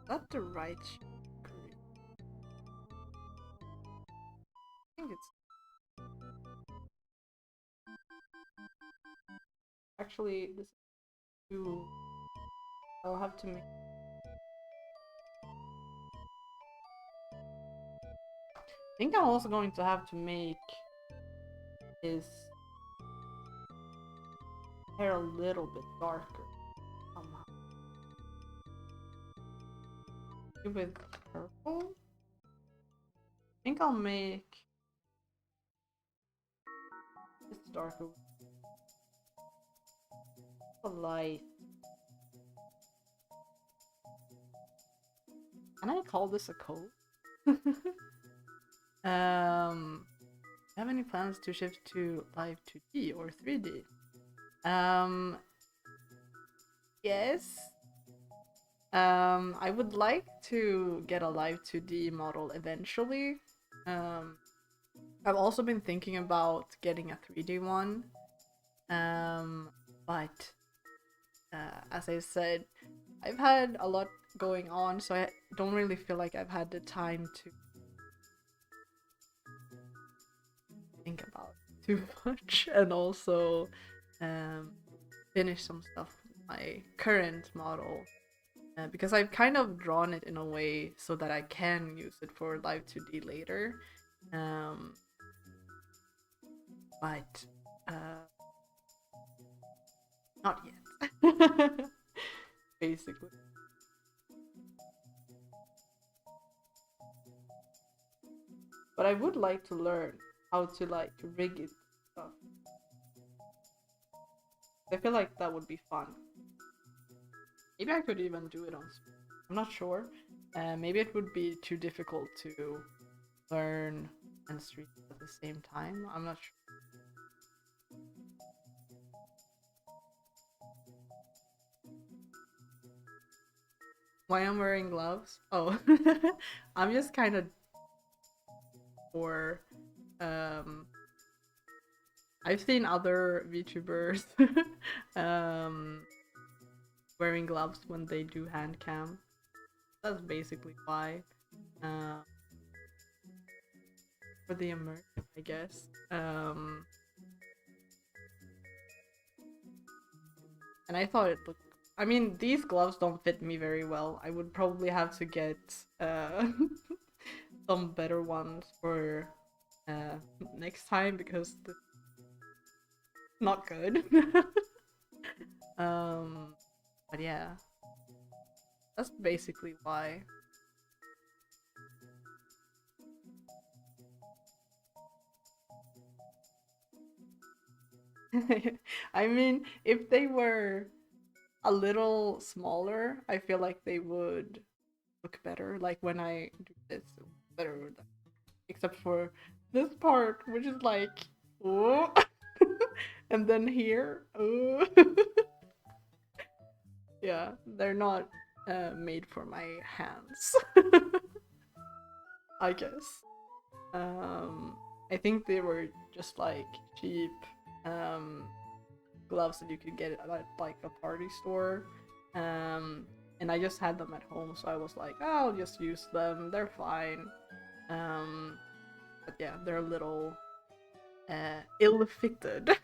Not the right green. I think it's actually this is too. I'll have to make. I think I'm also going to have to make his hair a little bit darker somehow. With purple? I think I'll make this darker. a light. Can I call this a code? Have any plans to shift to live 2D or 3D? Yes. I would like to get a live 2D model eventually. I've also been thinking about getting a 3D one. But as I said, I've had a lot going on, so I don't really feel like I've had the time to think about it too much, and also finish some stuff with my current model. Because I've kind of drawn it in a way so that I can use it for live 2D later. But not yet. Basically. But I would like to learn how to like rig it stuff. I feel like that would be fun. Maybe I could even do it on stream. I'm not sure. Maybe it would be too difficult to learn and stream at the same time. I'm not sure. Why I'm wearing gloves? Oh, I'm just kind of for I've seen other VTubers wearing gloves when they do hand cam. That's basically why. For the immersion, I guess. And I thought it looked. I mean, these gloves don't fit me very well. I would probably have to get some better ones for next time because not good. But yeah, that's basically why. I mean, if they were a little smaller, I feel like they would look better. Like when I do this, better. Except for this part, which is like, oh, and then here, oh. Yeah, they're not made for my hands. I guess. I think they were just like cheap gloves that you could get at like a party store. And I just had them at home, so I was like, oh, I'll just use them. They're fine. But yeah, they're a little ill-fitted.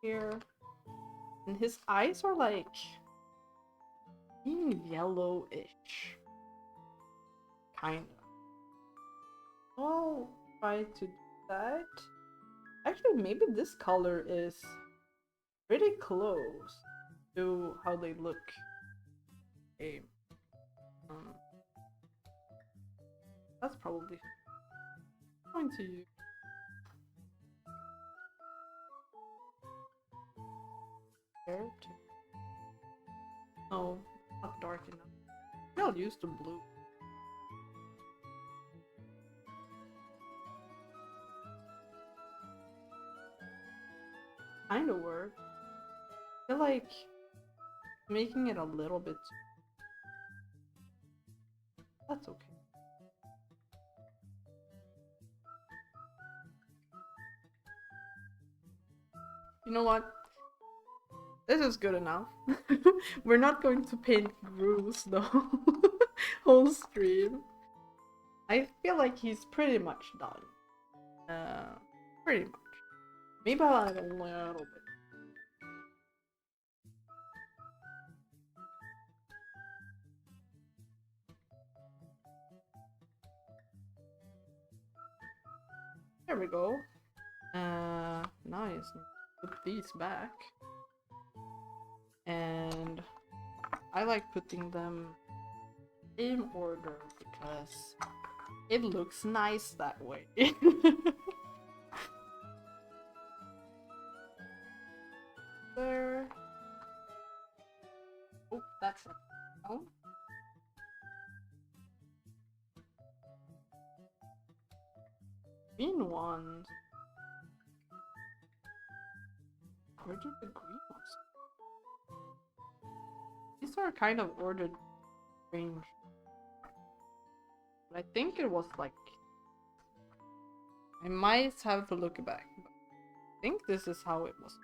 Here, and his eyes are like being yellowish, kinda. I'll try to do that. Actually, maybe this color is pretty close to how they look. Okay. That's probably going to use. There too. No, not dark enough. I'll use the blue. Kinda work. I feel like making it a little bit. That's okay. You know what? This is good enough. We're not going to paint Groose the whole stream. I feel like he's pretty much done. Pretty much. Maybe I'll add a little bit. There we go. Nice. Put these back. And I like putting them same order because it looks nice that way. There. Oh, that's it. Oh. Green ones. Where did the green ones go? These are kind of ordered strange. But I think it was like... I might have to look back. But I think this is how it was.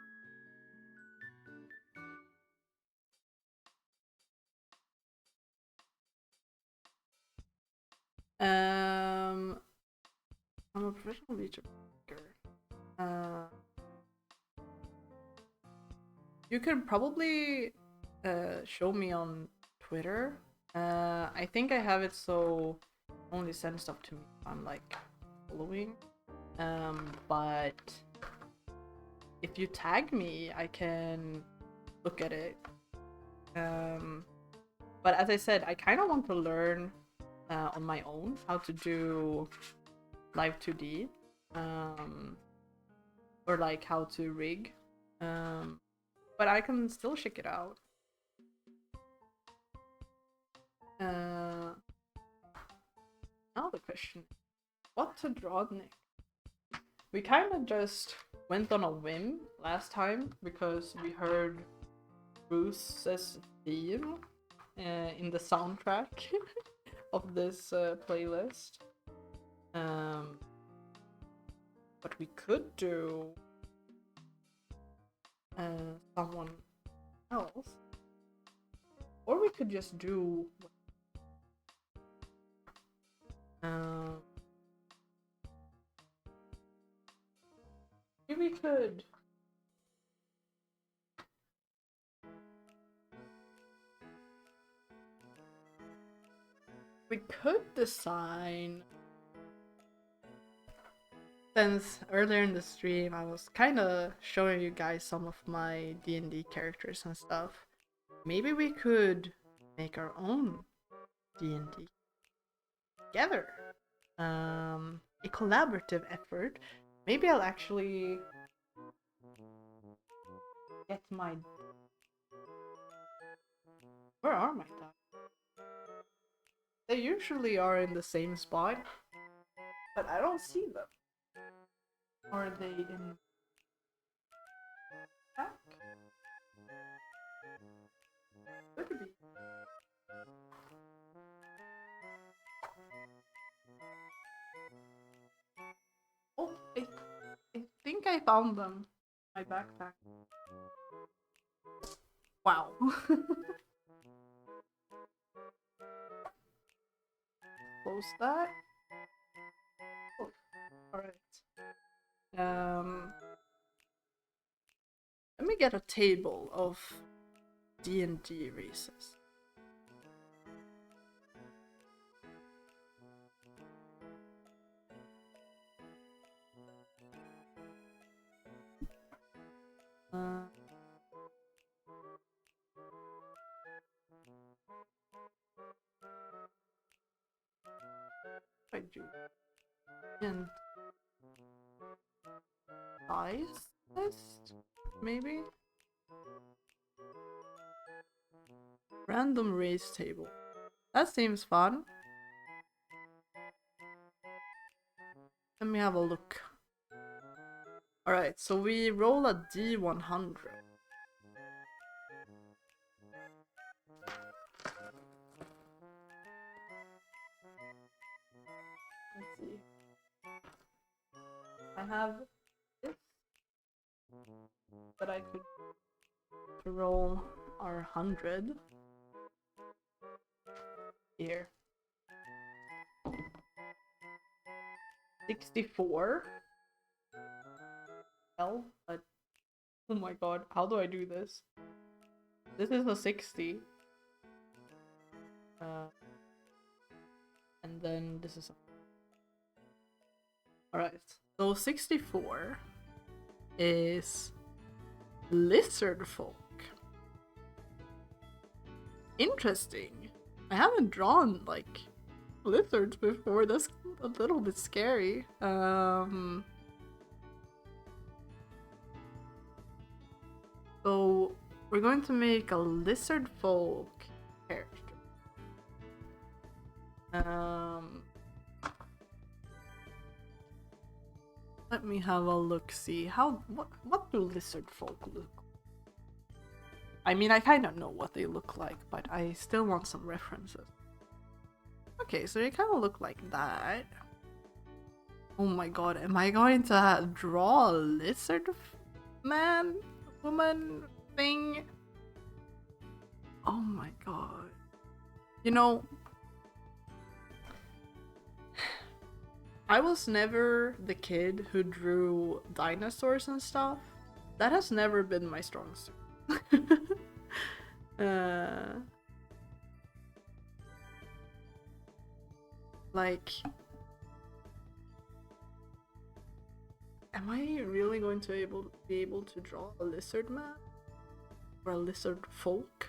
I'm a professional VTuber. You could probably show me on Twitter. I think I have it so only send stuff to me if I'm like following. But if you tag me, I can look at it. But as I said, I kind of want to learn on my own how to do live 2D, or like how to rig. But I can still check it out. Now the question, what to draw next? We kind of just went on a whim last time because we heard Groose's theme in the soundtrack of this playlist. But we could do someone else, or we could just do maybe we could design, since earlier in the stream I was kind of showing you guys some of my D&D characters and stuff. Maybe we could make our own D&D together. A collaborative effort. Maybe I'll actually get my... Where are my dice? They usually are in the same spot, but I don't see them. Are they in back? Could be. Oh, I think I found them. My backpack. Wow. Close that. Oh, alright. Let me get a table of D&D races. I do. And size list, maybe? Random race table. That seems fun. Let me have a look. Alright, so we roll a D100. Let's see. I have this, but I could roll our 100 here. 64. Well, but oh my god, how do I do this? This is a 60. And then this is a... Alright, so 64 is lizard folk. Interesting. I haven't drawn like lizards before. That's a little bit scary. So we're going to make a lizard folk character. Let me have a look. See what do lizard folk look? I mean, I kind of know what they look like, but I still want some references. Okay, so they kind of look like that. Oh my god, am I going to draw a lizard man, woman thing? Oh my god. You know, I was never the kid who drew dinosaurs and stuff. That has never been my strong suit. Like, am I really going to be able to draw a lizard man? Or a lizard folk?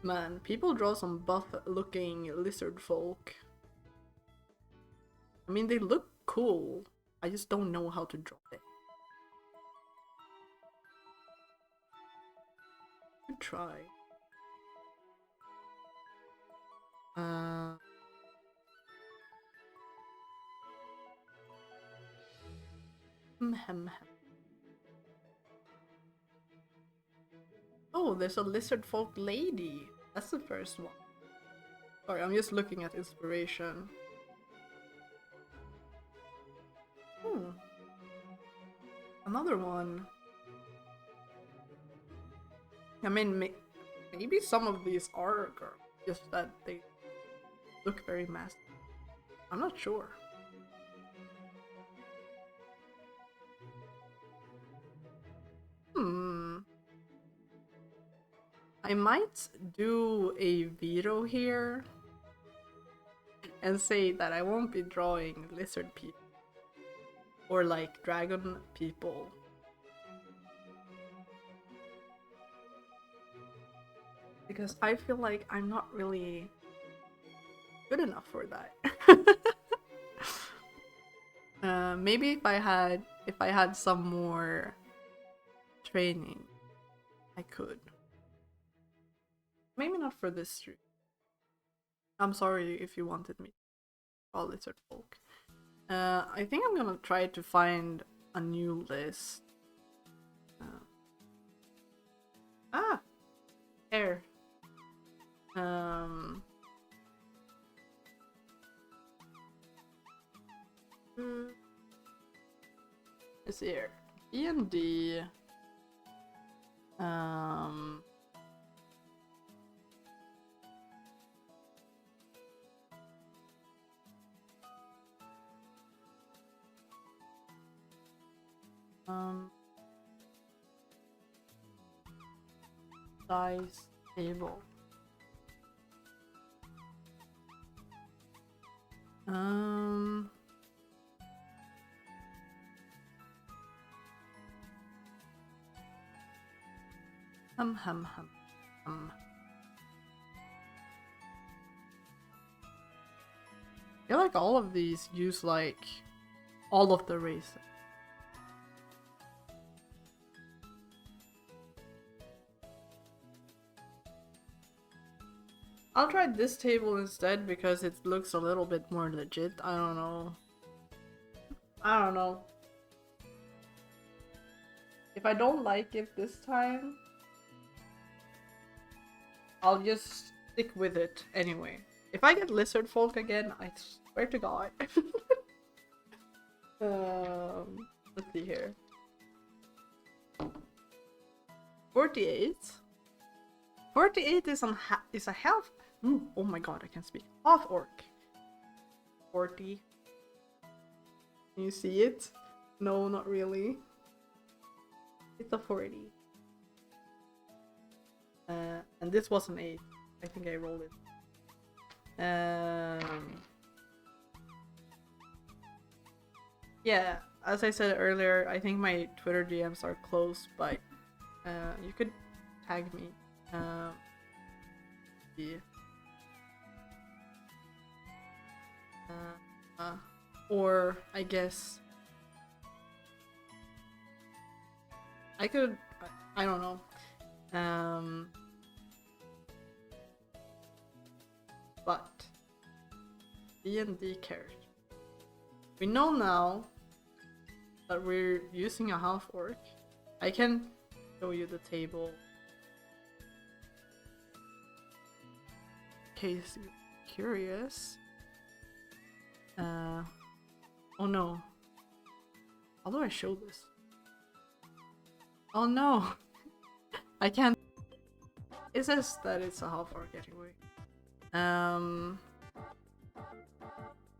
Man, people draw some buff looking lizard folk. I mean, they look cool. I just don't know how to draw it. Good try. Oh, there's a lizard folk lady. That's the first one. Sorry, I'm just looking at inspiration. Another one. I mean, maybe some of these are girls, just that they look very masculine. I'm not sure. I might do a veto here and say that I won't be drawing lizard people or like dragon people. Because I feel like I'm not really good enough for that. Maybe if I had some more training, I could. Maybe not for this stream. I'm sorry if you wanted me to draw lizard folk. I think I'm gonna try to find a new list. Hair. Let's see here. D&D. Dice table. I feel like all of these use like all of the races. I'll try this table instead because it looks a little bit more legit. I don't know. If I don't like it this time, I'll just stick with it anyway. If I get lizard folk again, I swear to God. Let's see here. 48. 48 is a half. Oh my god, I can't speak. Half orc. 40. Can you see it? No, not really. It's a 40. And this was an 8. I think I rolled it. Yeah, as I said earlier, I think my Twitter DMs are closed, but you could tag me. or I guess I could, I don't know. But D&D character. We know now that we're using a half orc. I can show you the table in case you're curious. Oh no. How do I show this? Oh no! I can't. It says that it's a half orc anyway.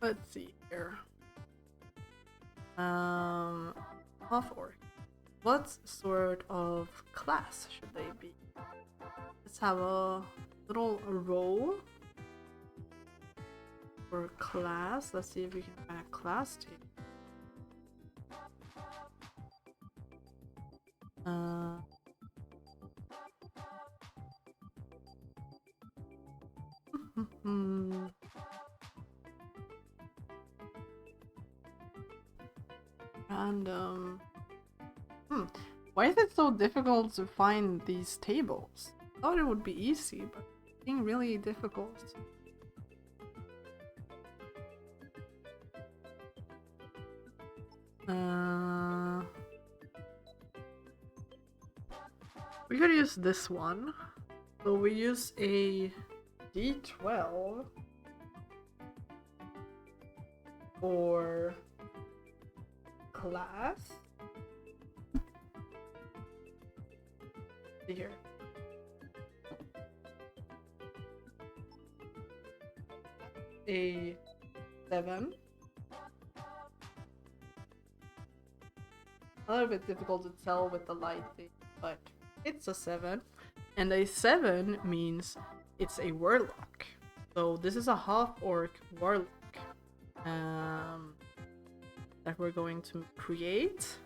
Let's see here. Half orc. What sort of class should they be? Let's have a little roll for class. Let's see if we can find a class team. Random. Why is it so difficult to find these tables? I thought it would be easy, but it's being really difficult. We could use this one. So we use a D12 for class. See here. A 7. A little bit difficult to tell with the lighting, but it's a 7. And a 7 means it's a warlock. So this is a half-orc warlock that we're going to create.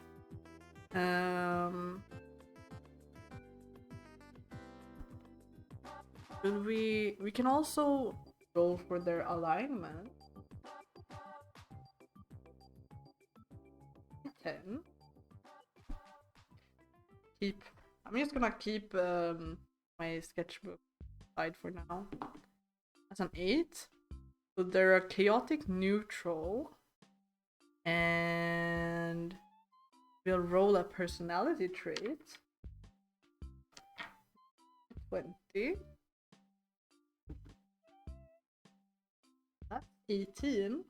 We can also roll for their alignment. 10. I'm just gonna keep my sketchbook aside for now. That's an 8. So they're a chaotic neutral. And we'll roll a personality trait. 20. That's 18.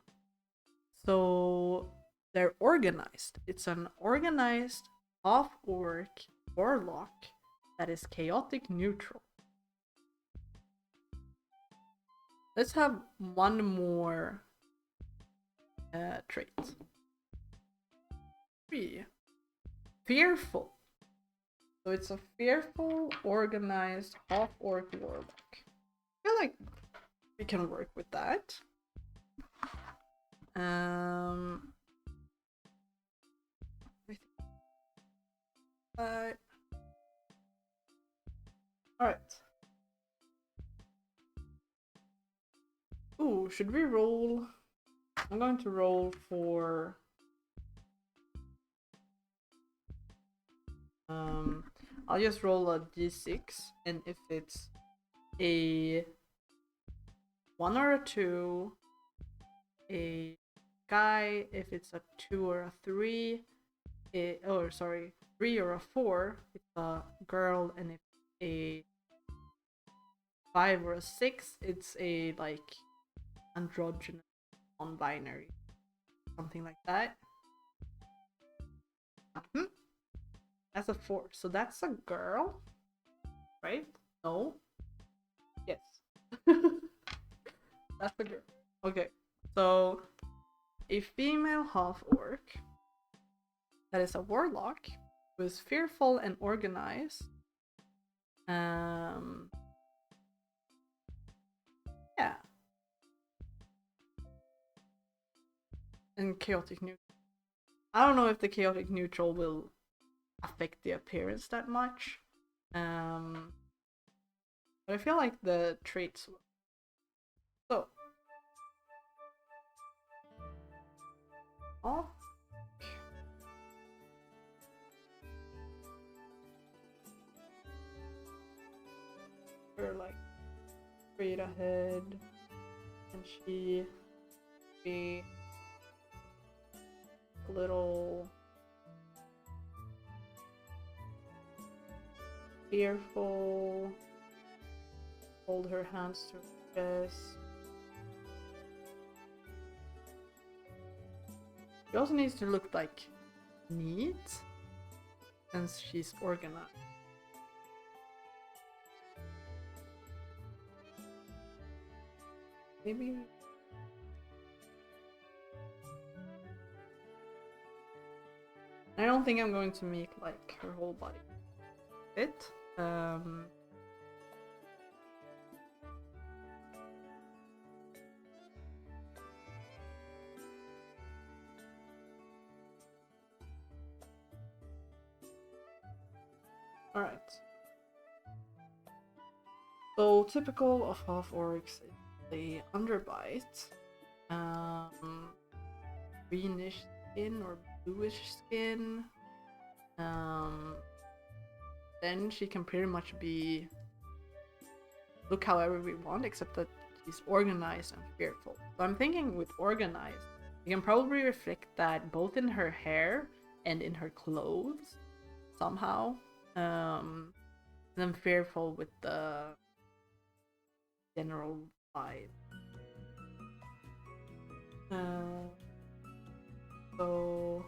So they're organized. It's an organized half-orc warlock that is chaotic neutral. Let's have one more trait. 3. Fearful. So it's a fearful, organized half-orc warlock. I feel like we can work with that. Alright. Ooh, should we roll? I'm going to roll for I'll just roll a d6, and if it's a 1 or a 2, a guy, if it's a 2 or a 3, 3 or a 4, it's a girl, and if a 5 or a 6, it's a like androgynous, non-binary, something like that. That's a 4, so that's a girl, right? No. Yes. That's a girl. Okay, so a female half-orc that is a warlock who is fearful and organized. Yeah. And chaotic neutral. I don't know if the chaotic neutral will affect the appearance that much. But I feel like the traits. So. Oh. We're like straight ahead, and she be a little fearful. Hold her hands to her chest. She also needs to look like neat, since she's organized. Maybe. I don't think I'm going to make like her whole body fit. Alright. So typical of half orcs is the underbite. Greenish skin or bluish skin. Then she can pretty much be look however we want, except that she's organized and fearful. So I'm thinking with organized, you can probably reflect that both in her hair and in her clothes somehow. And then fearful with the general vibe. So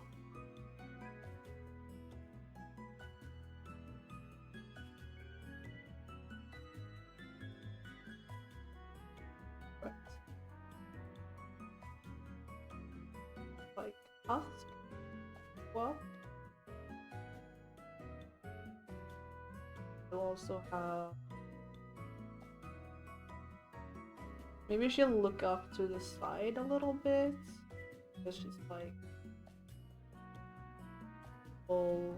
right. Like husk? What? We'll also have maybe she'll look up to the side a little bit. Because she's like full.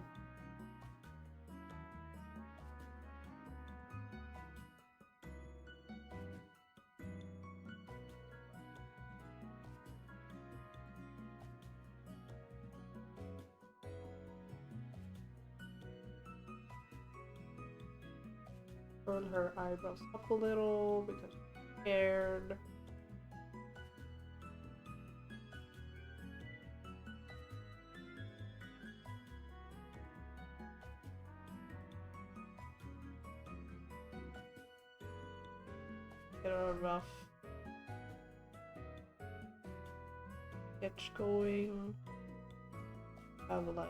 Curl her eyebrows up a little because she's scared. Get a rough sketch going. Have like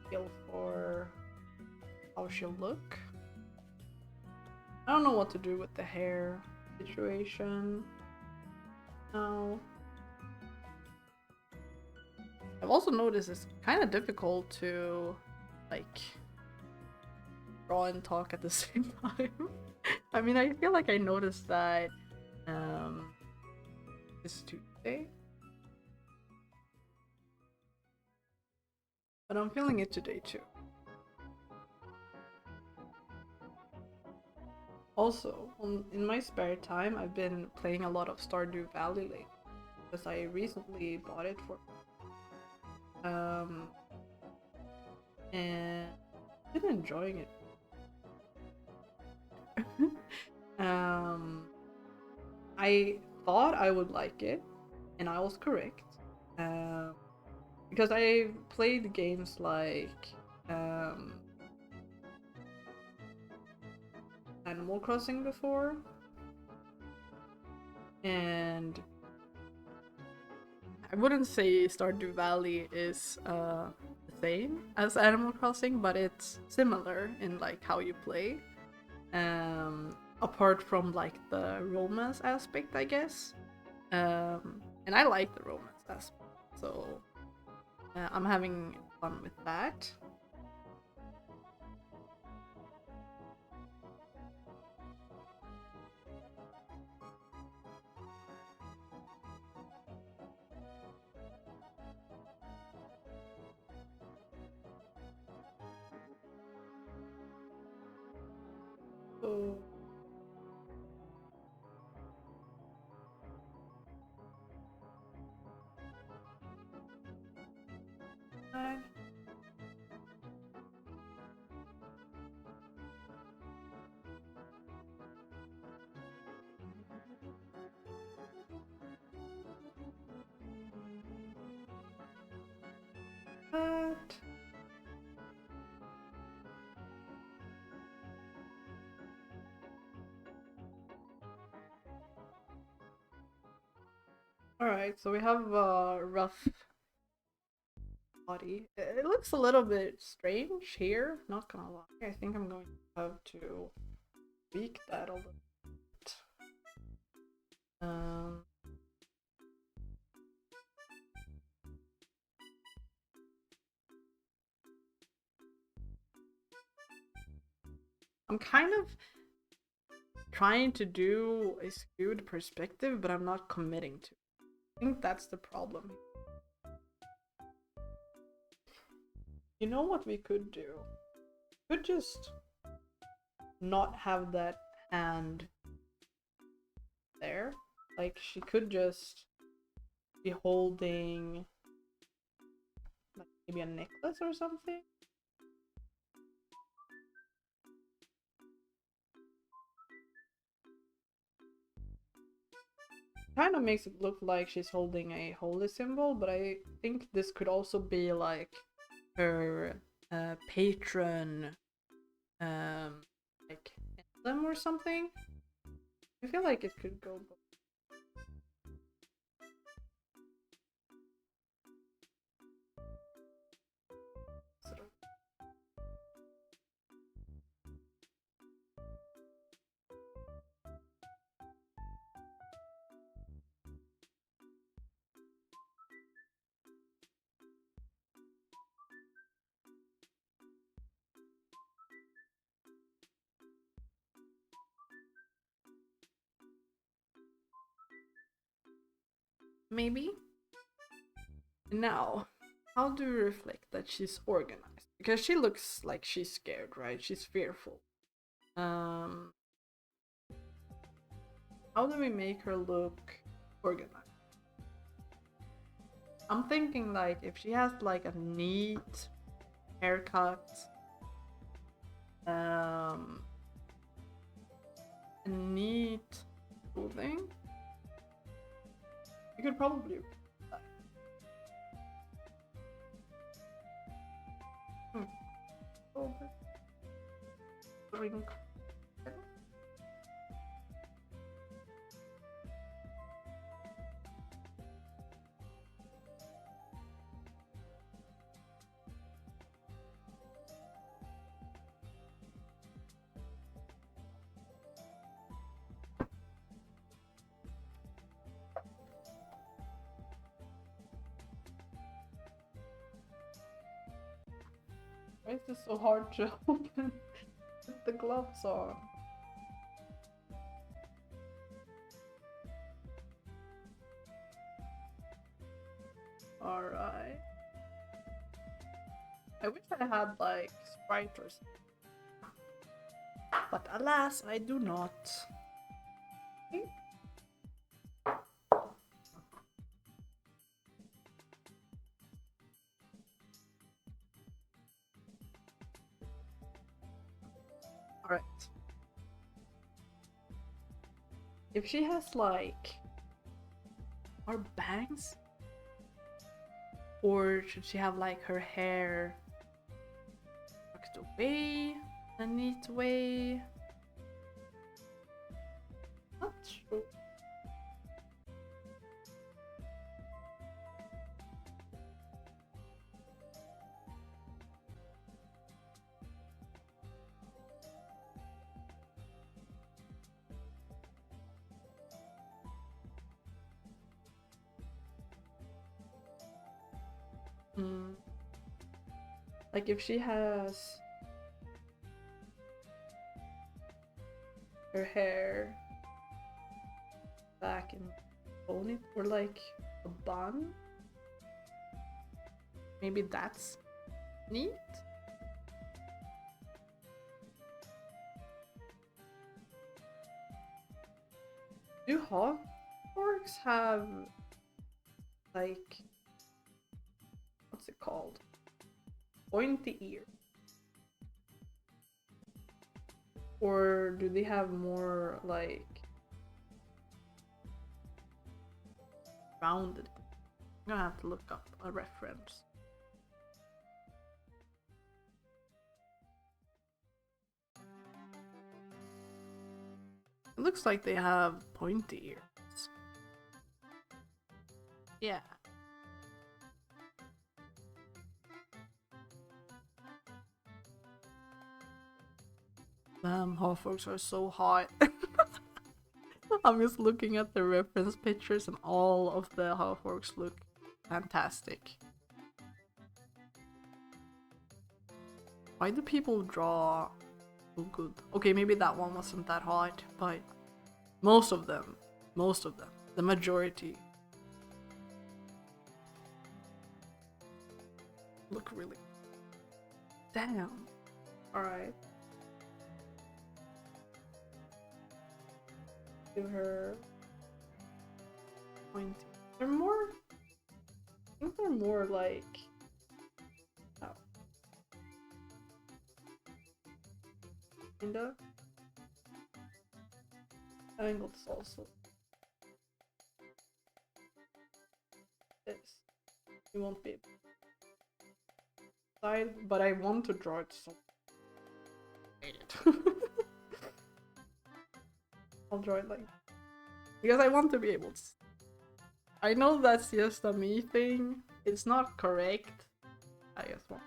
feel for how she'll look. I don't know what to do with the hair situation now. I've also noticed it's kind of difficult to like draw and talk at the same time. I mean, I feel like I noticed that this Tuesday, but I'm feeling it today too. Also, in my spare time, I've been playing a lot of Stardew Valley lately because I recently bought it for and I've been enjoying it. I thought I would like it, and I was correct. Because I played games like Animal Crossing before, and I wouldn't say Stardew Valley is the same as Animal Crossing, but it's similar in like how you play. Apart from like the romance aspect, I guess. And I like the romance aspect, so I'm having fun with that. So what? Alright, so we have a rough body. It looks a little bit strange here, not gonna lie. I think I'm going to have to tweak that a little bit. I'm kind of trying to do a skewed perspective, but I'm not committing to it. I think that's the problem. You know what we could do? We could just not have that hand there. Like, she could just be holding like maybe a necklace or something. Kind of makes it look like she's holding a holy symbol, but I think this could also be like her patron like emblem or something. I feel like it could go both. Sort of. Maybe. Now, how do we reflect that she's organized? Because she looks like she's scared, right? She's fearful. How do we make her look organized? I'm thinking like if she has like a neat haircut, a neat clothing, you could probably drink. Why is this so hard to open with the gloves on? Alright. I wish I had like Sprite or something. But alas, I do not. Alright. If she has like more bangs? Or should she have like her hair tucked away in a neat way? Not sure. Like if she has her hair back in pony or like a bun, maybe that's neat. Do hawk orcs have like, what's it called? Pointy ear? Or do they have more like rounded? I'm gonna have to look up a reference. It looks like they have pointy ears. Yeah. Damn, half-orcs are so hot. I'm just looking at the reference pictures and all of the half-orcs look fantastic. Why do people draw so good? Okay, maybe that one wasn't that hot, but most of them, the majority look really. Damn. Alright. Give her pointy. They're more. I think they're more like. Oh. Kinda. Angled is also. This. You won't be able to side, but I want to draw it so. I'll draw it like, because I want to be able to. I know that's just a me thing. It's not correct. I guess one.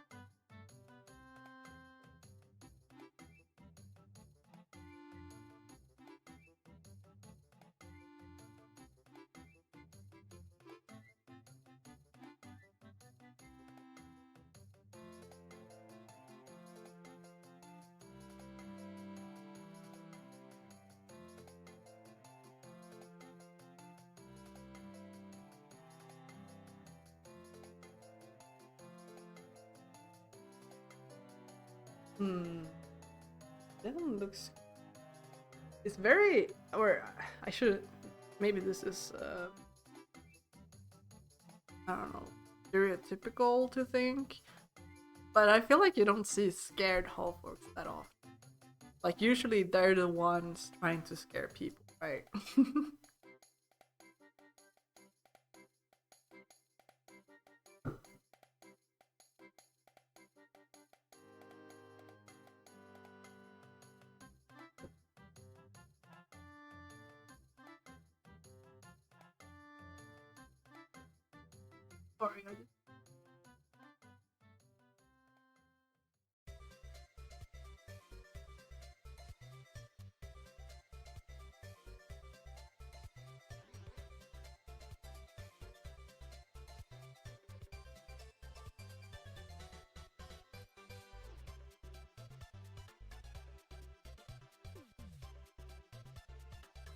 That looks. It's very. Or I should. Maybe this is. I don't know. Stereotypical to think. But I feel like you don't see scared half-orcs that often. Like, usually they're the ones trying to scare people, right? Sorry, I just...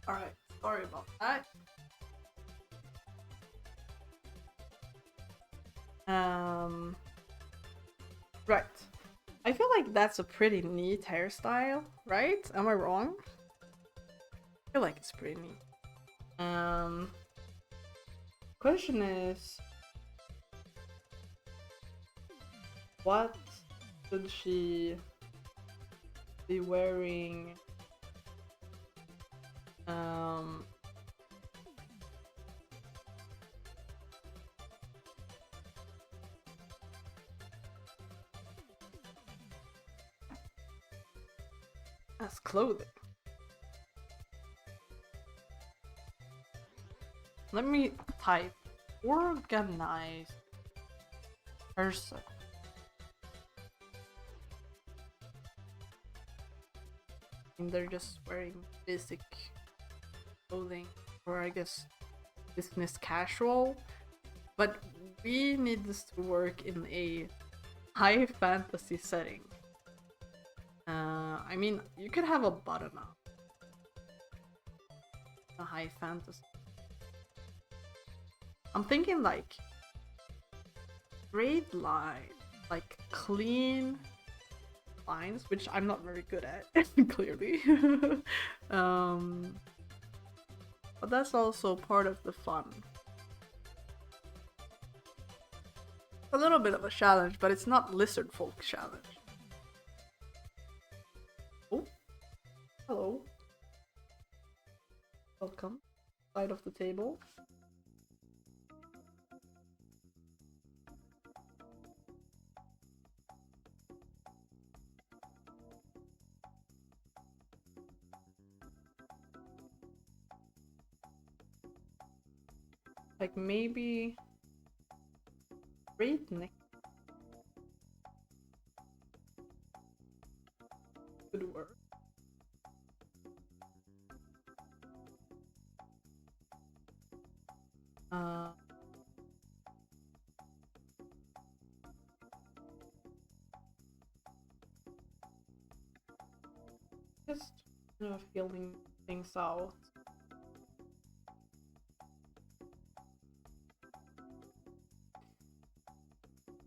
Alright, sorry about that. Right. I feel like that's a pretty neat hairstyle, right? Am I wrong? I feel like it's pretty neat. Question is, what should she be wearing? As clothing. Let me type organized person. And they're just wearing basic clothing, or I guess business casual. But we need this to work in a high fantasy setting. I mean, you could have a button up. A high fantasy. I'm thinking like straight line, like clean lines, which I'm not very good at, clearly. But that's also part of the fun. A little bit of a challenge, but it's not lizard folk challenge. Oh, hello. Welcome. Side of the table. Like maybe straight neck could work. Just feeling things out.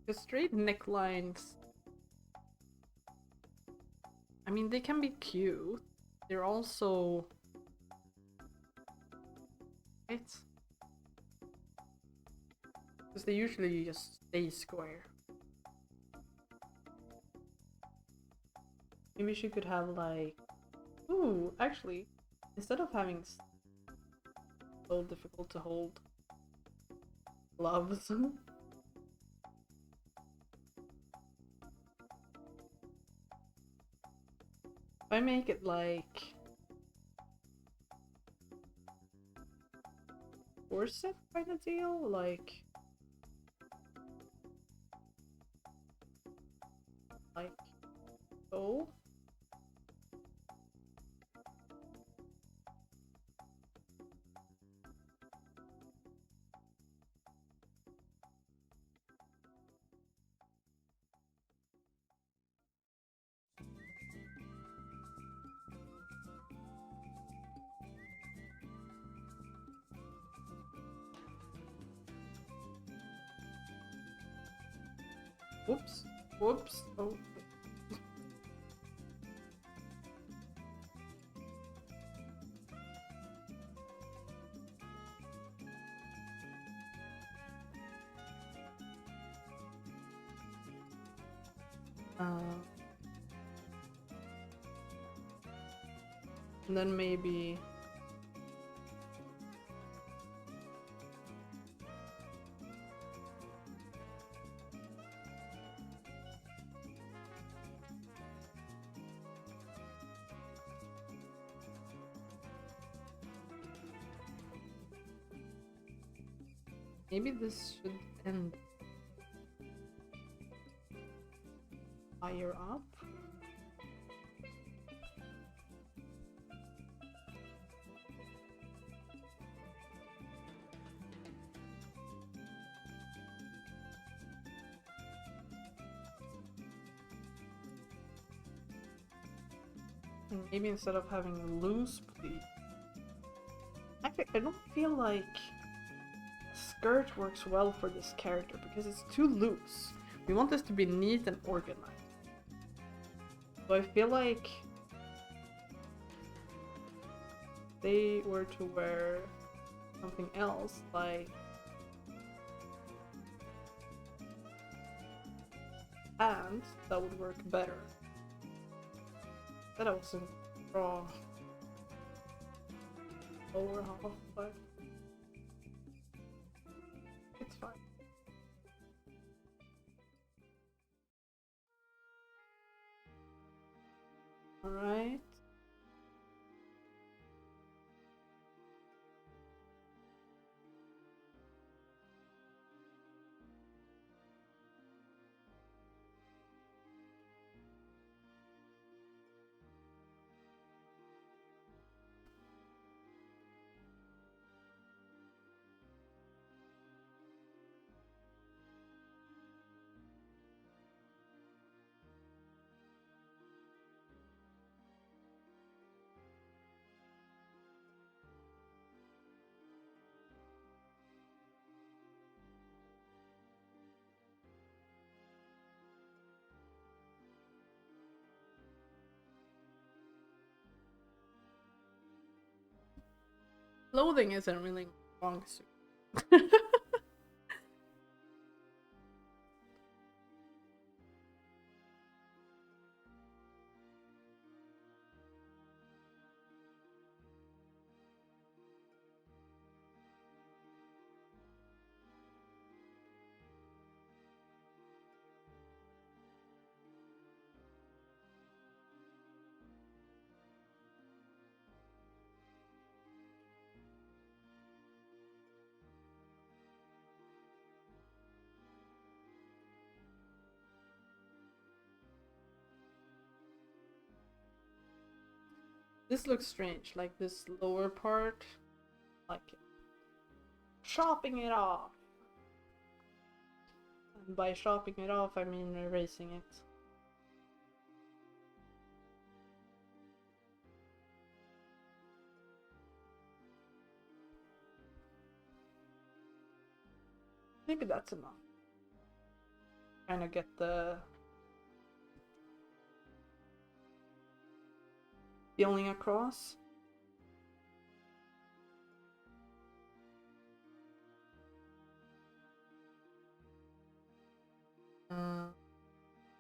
The straight necklines, I mean, they can be cute. They're also... It's... Because they usually just stay square. Maybe she could have like... Ooh, actually, instead of having so difficult to hold gloves, if I make it like corset kind of deal, like so. Whoops. Whoops. Oh. And then maybe... Maybe this should end higher up. And maybe instead of having a loose pleat. Actually, I don't feel like skirt works well for this character because it's too loose. We want this to be neat and organized. So I feel like they were to wear something else, like pants, that would work better. That I wasn't wrong. Lower half, but it's fine. Alright. Clothing isn't really wrong suit. This looks strange, like this lower part, like chopping it off. And by chopping it off, I mean erasing it. Maybe that's enough. Kind of get the feeling across.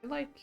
Like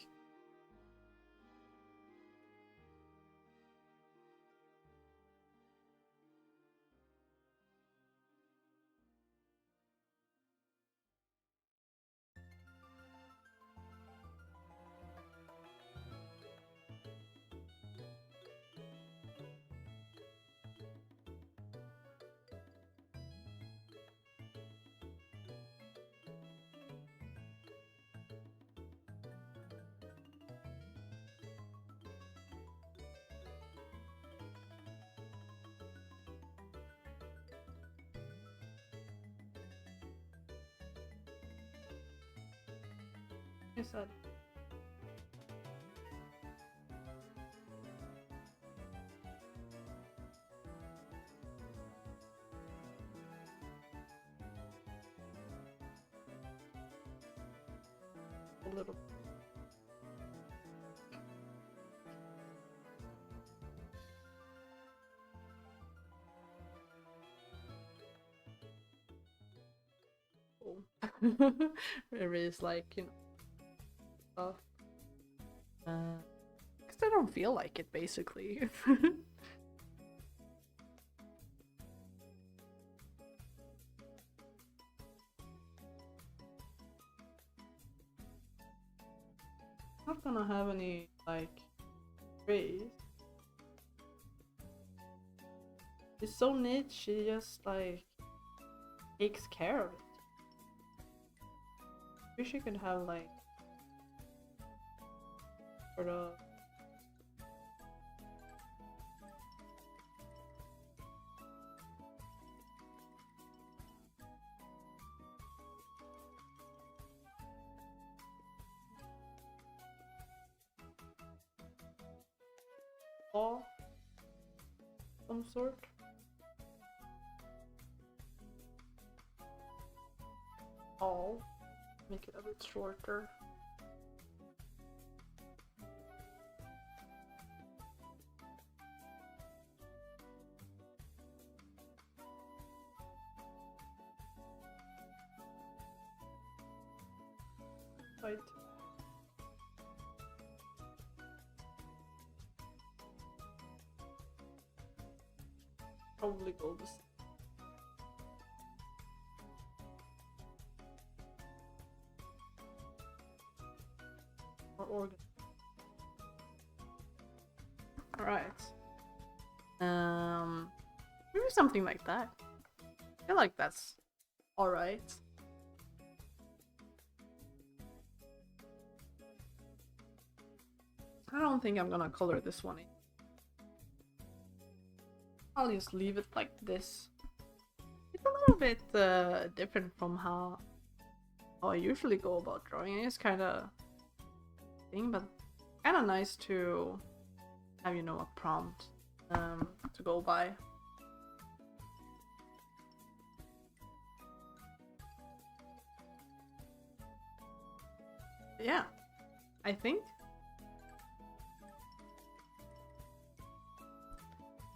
I said. A little. Oh. Erase, like, you know, stuff. Because I don't feel like it, basically. Not gonna have any, like, trays. It's so niche, she just, like, takes care of it. Wish you could have, like, sort of claw, some sort. All. Make it a bit shorter. Right. Probably go this. Or organ. Alright. Maybe something like that. I feel like that's alright. I don't think I'm gonna color this one in. I'll just leave it like this. It's a little bit different from how I usually go about drawing. It's kind of thing, but kind of nice to have, you know, a prompt to go by. But yeah, I think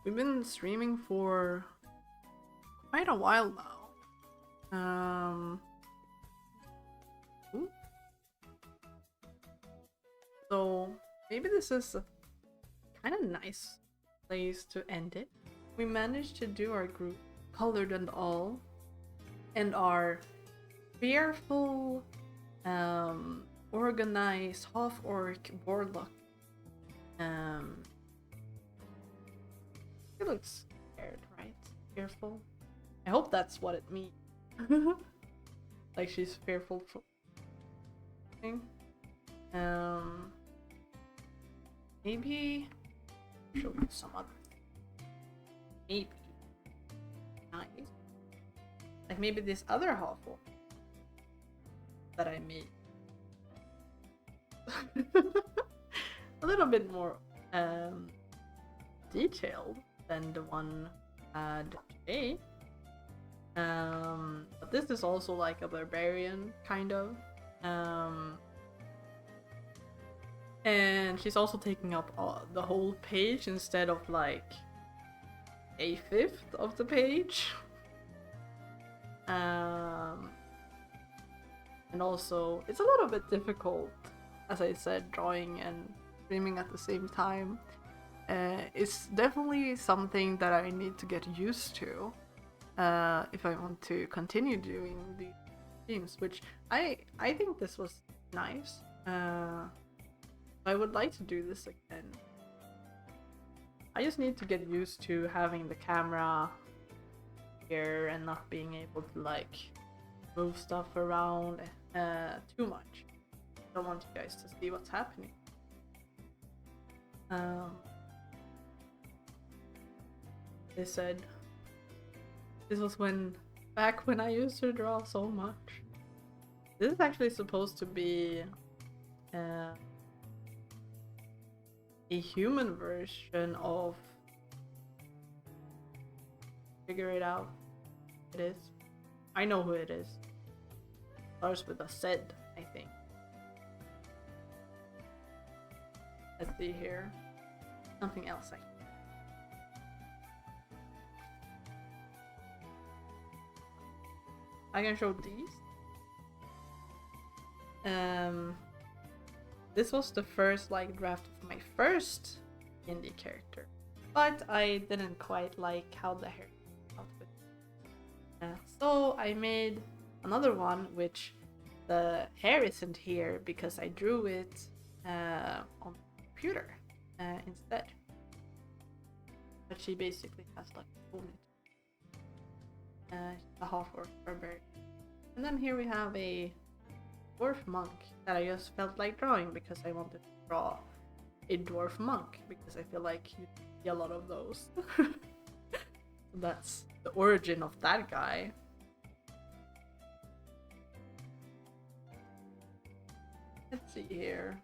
we've been streaming for quite a while now. Ooh. So maybe this is a kind of nice place to end it. We managed to do our group colored and all, and our fearful, organized half-orc warlock. It looks scared, right? Fearful. I hope that's what it means. Like she's fearful for something. Maybe show you some other thing. Maybe nice. Like maybe this other half-orc that I made. A little bit more detailed than the one I had today. But this is also like a barbarian kind of. And she's also taking up the whole page instead of like a fifth of the page. And also it's a little bit difficult, as I said, drawing and streaming at the same time. It's definitely something that I need to get used to if I want to continue doing these streams, which I think this was nice. I would like to do this again. I just need to get used to having the camera here and not being able to like move stuff around too much. I don't want you guys to see what's happening. They said this was back when I used to draw so much. This is actually supposed to be a human version of. Figure it out. It is. I know who it is. Starts with a Z, I think. Let's see here. Something else I can show these. This was the first like draft of my first indie character, but I didn't quite like how the hair outfit. So I made another one, which the hair isn't here because I drew it on the computer instead. But she basically has like a ponytail. A half-orc barbarian. And then here we have a dwarf monk that I just felt like drawing because I wanted to draw a dwarf monk because I feel like you see a lot of those. That's the origin of that guy. Let's see here.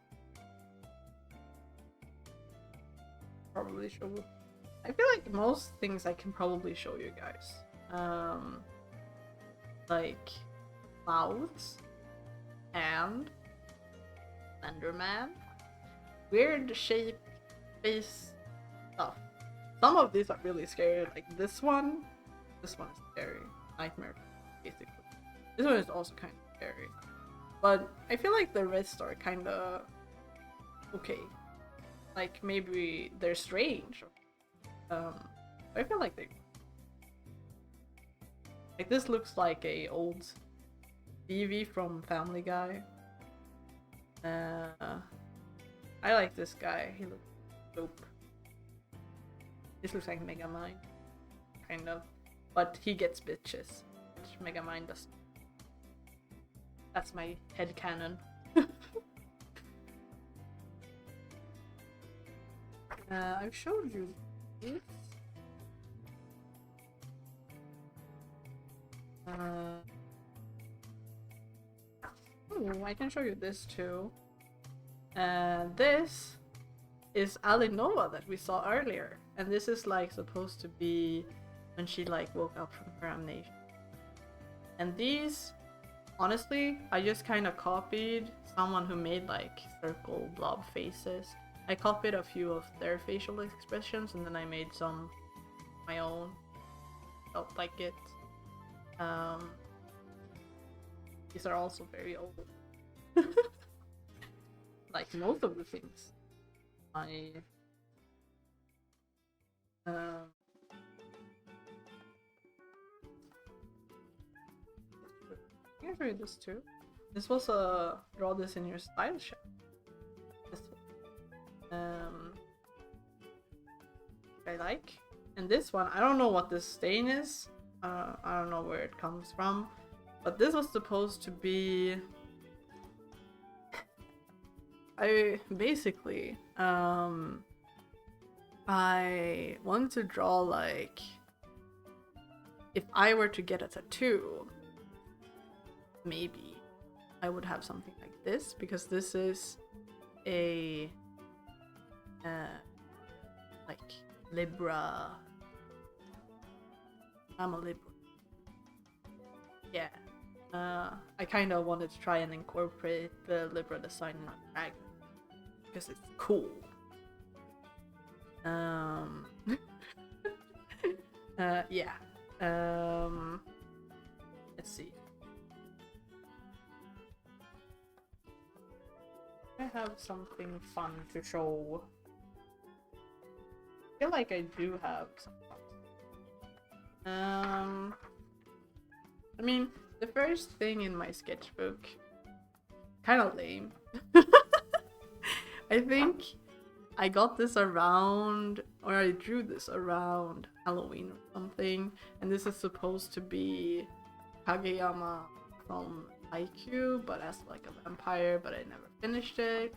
Probably show. I feel like most things I can probably show you guys. Like mouths and Enderman, weird shape, face stuff. Some of these are really scary, like this one is scary. Nightmare, basically. This one is also kind of scary. But I feel like the rest are kind of okay. Like maybe they're strange. I feel like like this looks like a old TV from Family Guy. I like this guy. He looks dope. This looks like Megamind, kind of, but he gets bitches, which Megamind doesn't. That's my headcanon. I've showed you this. I can show you this too. This is Alinova that we saw earlier, and this is like supposed to be when she like woke up from her amnesia. And these, honestly, I just kind of copied someone who made like circle blob faces. I copied a few of their facial expressions and then I made some my own. Felt like it. Um, these are also very old. Like most of the things I I can show you this too. This was a draw this in your style shop. This I like. And this one, I don't know what this stain is. I don't know where it comes from, but this was supposed to be. I basically I want to draw like if I were to get a tattoo, maybe I would have something like this, because this is a like Libra. I'm a Libra. Yeah. I kind of wanted to try and incorporate the Libra design in my dragon because it's cool. Yeah. Let's see. I have something fun to show. I feel like I do have some fun. I mean, the first thing in my sketchbook, kind of lame. I think I got this around, or I drew this around Halloween or something, and this is supposed to be Kageyama from IQ, but as like a vampire, but I never finished it.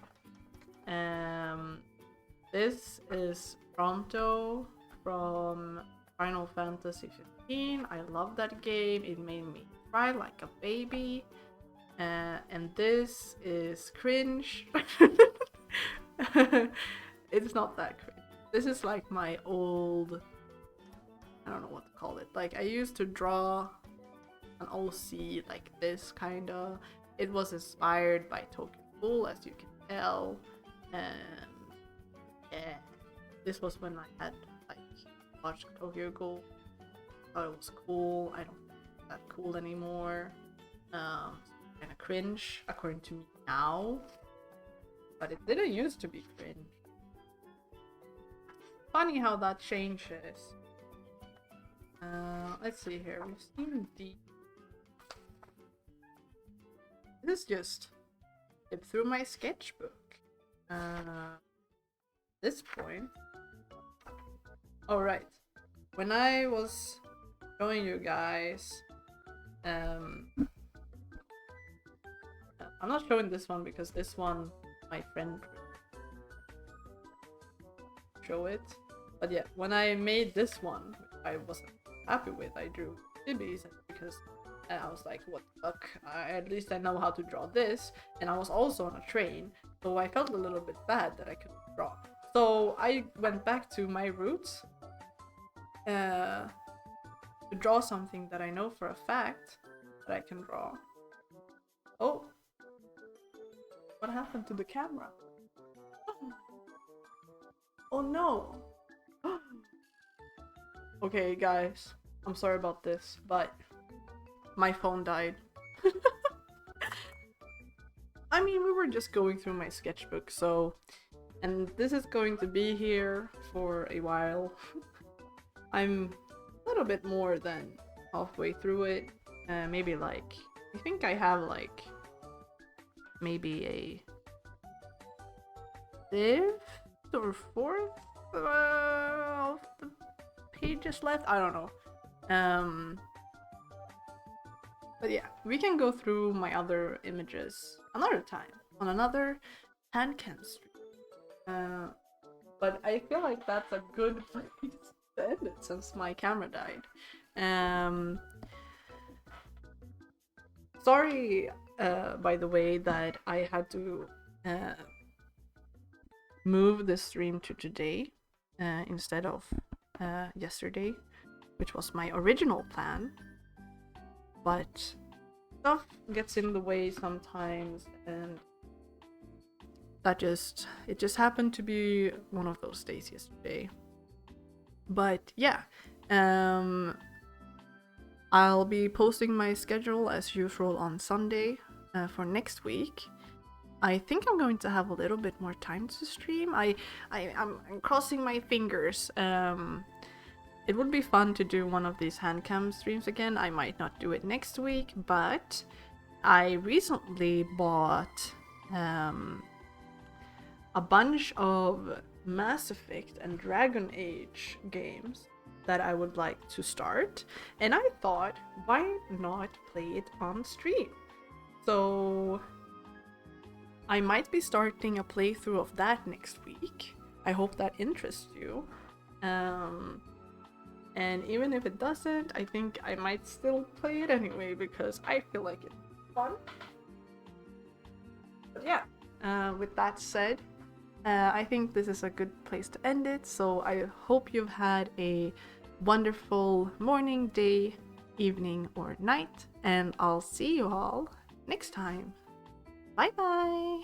This is Pronto from Final Fantasy 15. I love that game. It made me cry like a baby. And this is cringe. It's not that cringe. This is like my old, I don't know what to call it. Like I used to draw an OC like this kinda. It was inspired by Tokyo Ghoul, as you can tell. And yeah, this was when I had like watched Tokyo Ghoul. Thought it was cool. I don't think it's that cool anymore. Kind of cringe according to me now, but it didn't used to be cringe. Funny how that changes. Let's see here. We've seen the. This is just flip through my sketchbook. This point. Alright. When I was showing you guys, I'm not showing this one because this one my friend show it. But yeah, when I made this one, which I wasn't happy with, I drew Tibbies because I was like, what the fuck? At least I know how to draw this. And I was also on a train, so I felt a little bit bad that I couldn't draw. So I went back to my roots to draw something that I know for a fact that I can draw. Oh, what happened to the camera? Oh no. Okay guys, I'm sorry about this, but my phone died. I mean, we were just going through my sketchbook, so, and this is going to be here for a while. I'm a little bit more than halfway through it. Maybe like, I think I have like maybe a fifth or fourth of the pages left. I don't know. But yeah, we can go through my other images another time on another HANDCAM stream. But I feel like that's a good place to end it since my camera died. Sorry, by the way, that I had to move the stream to today instead of yesterday, which was my original plan. But stuff gets in the way sometimes, and it just happened to be one of those days yesterday. But yeah, I'll be posting my schedule as usual on Sunday for next week. I think I'm going to have a little bit more time to stream. I'm crossing my fingers. It would be fun to do one of these handcam streams again. I might not do it next week, but I recently bought a bunch of Mass Effect and Dragon Age games that I would like to start, and I thought, why not play it on stream? So I might be starting a playthrough of that next week. I hope that interests you. And even if it doesn't, I think I might still play it anyway because I feel like it's fun. But yeah, with that said, I think this is a good place to end it. So I hope you've had a wonderful morning, day, evening, or night. And I'll see you all next time. Bye bye!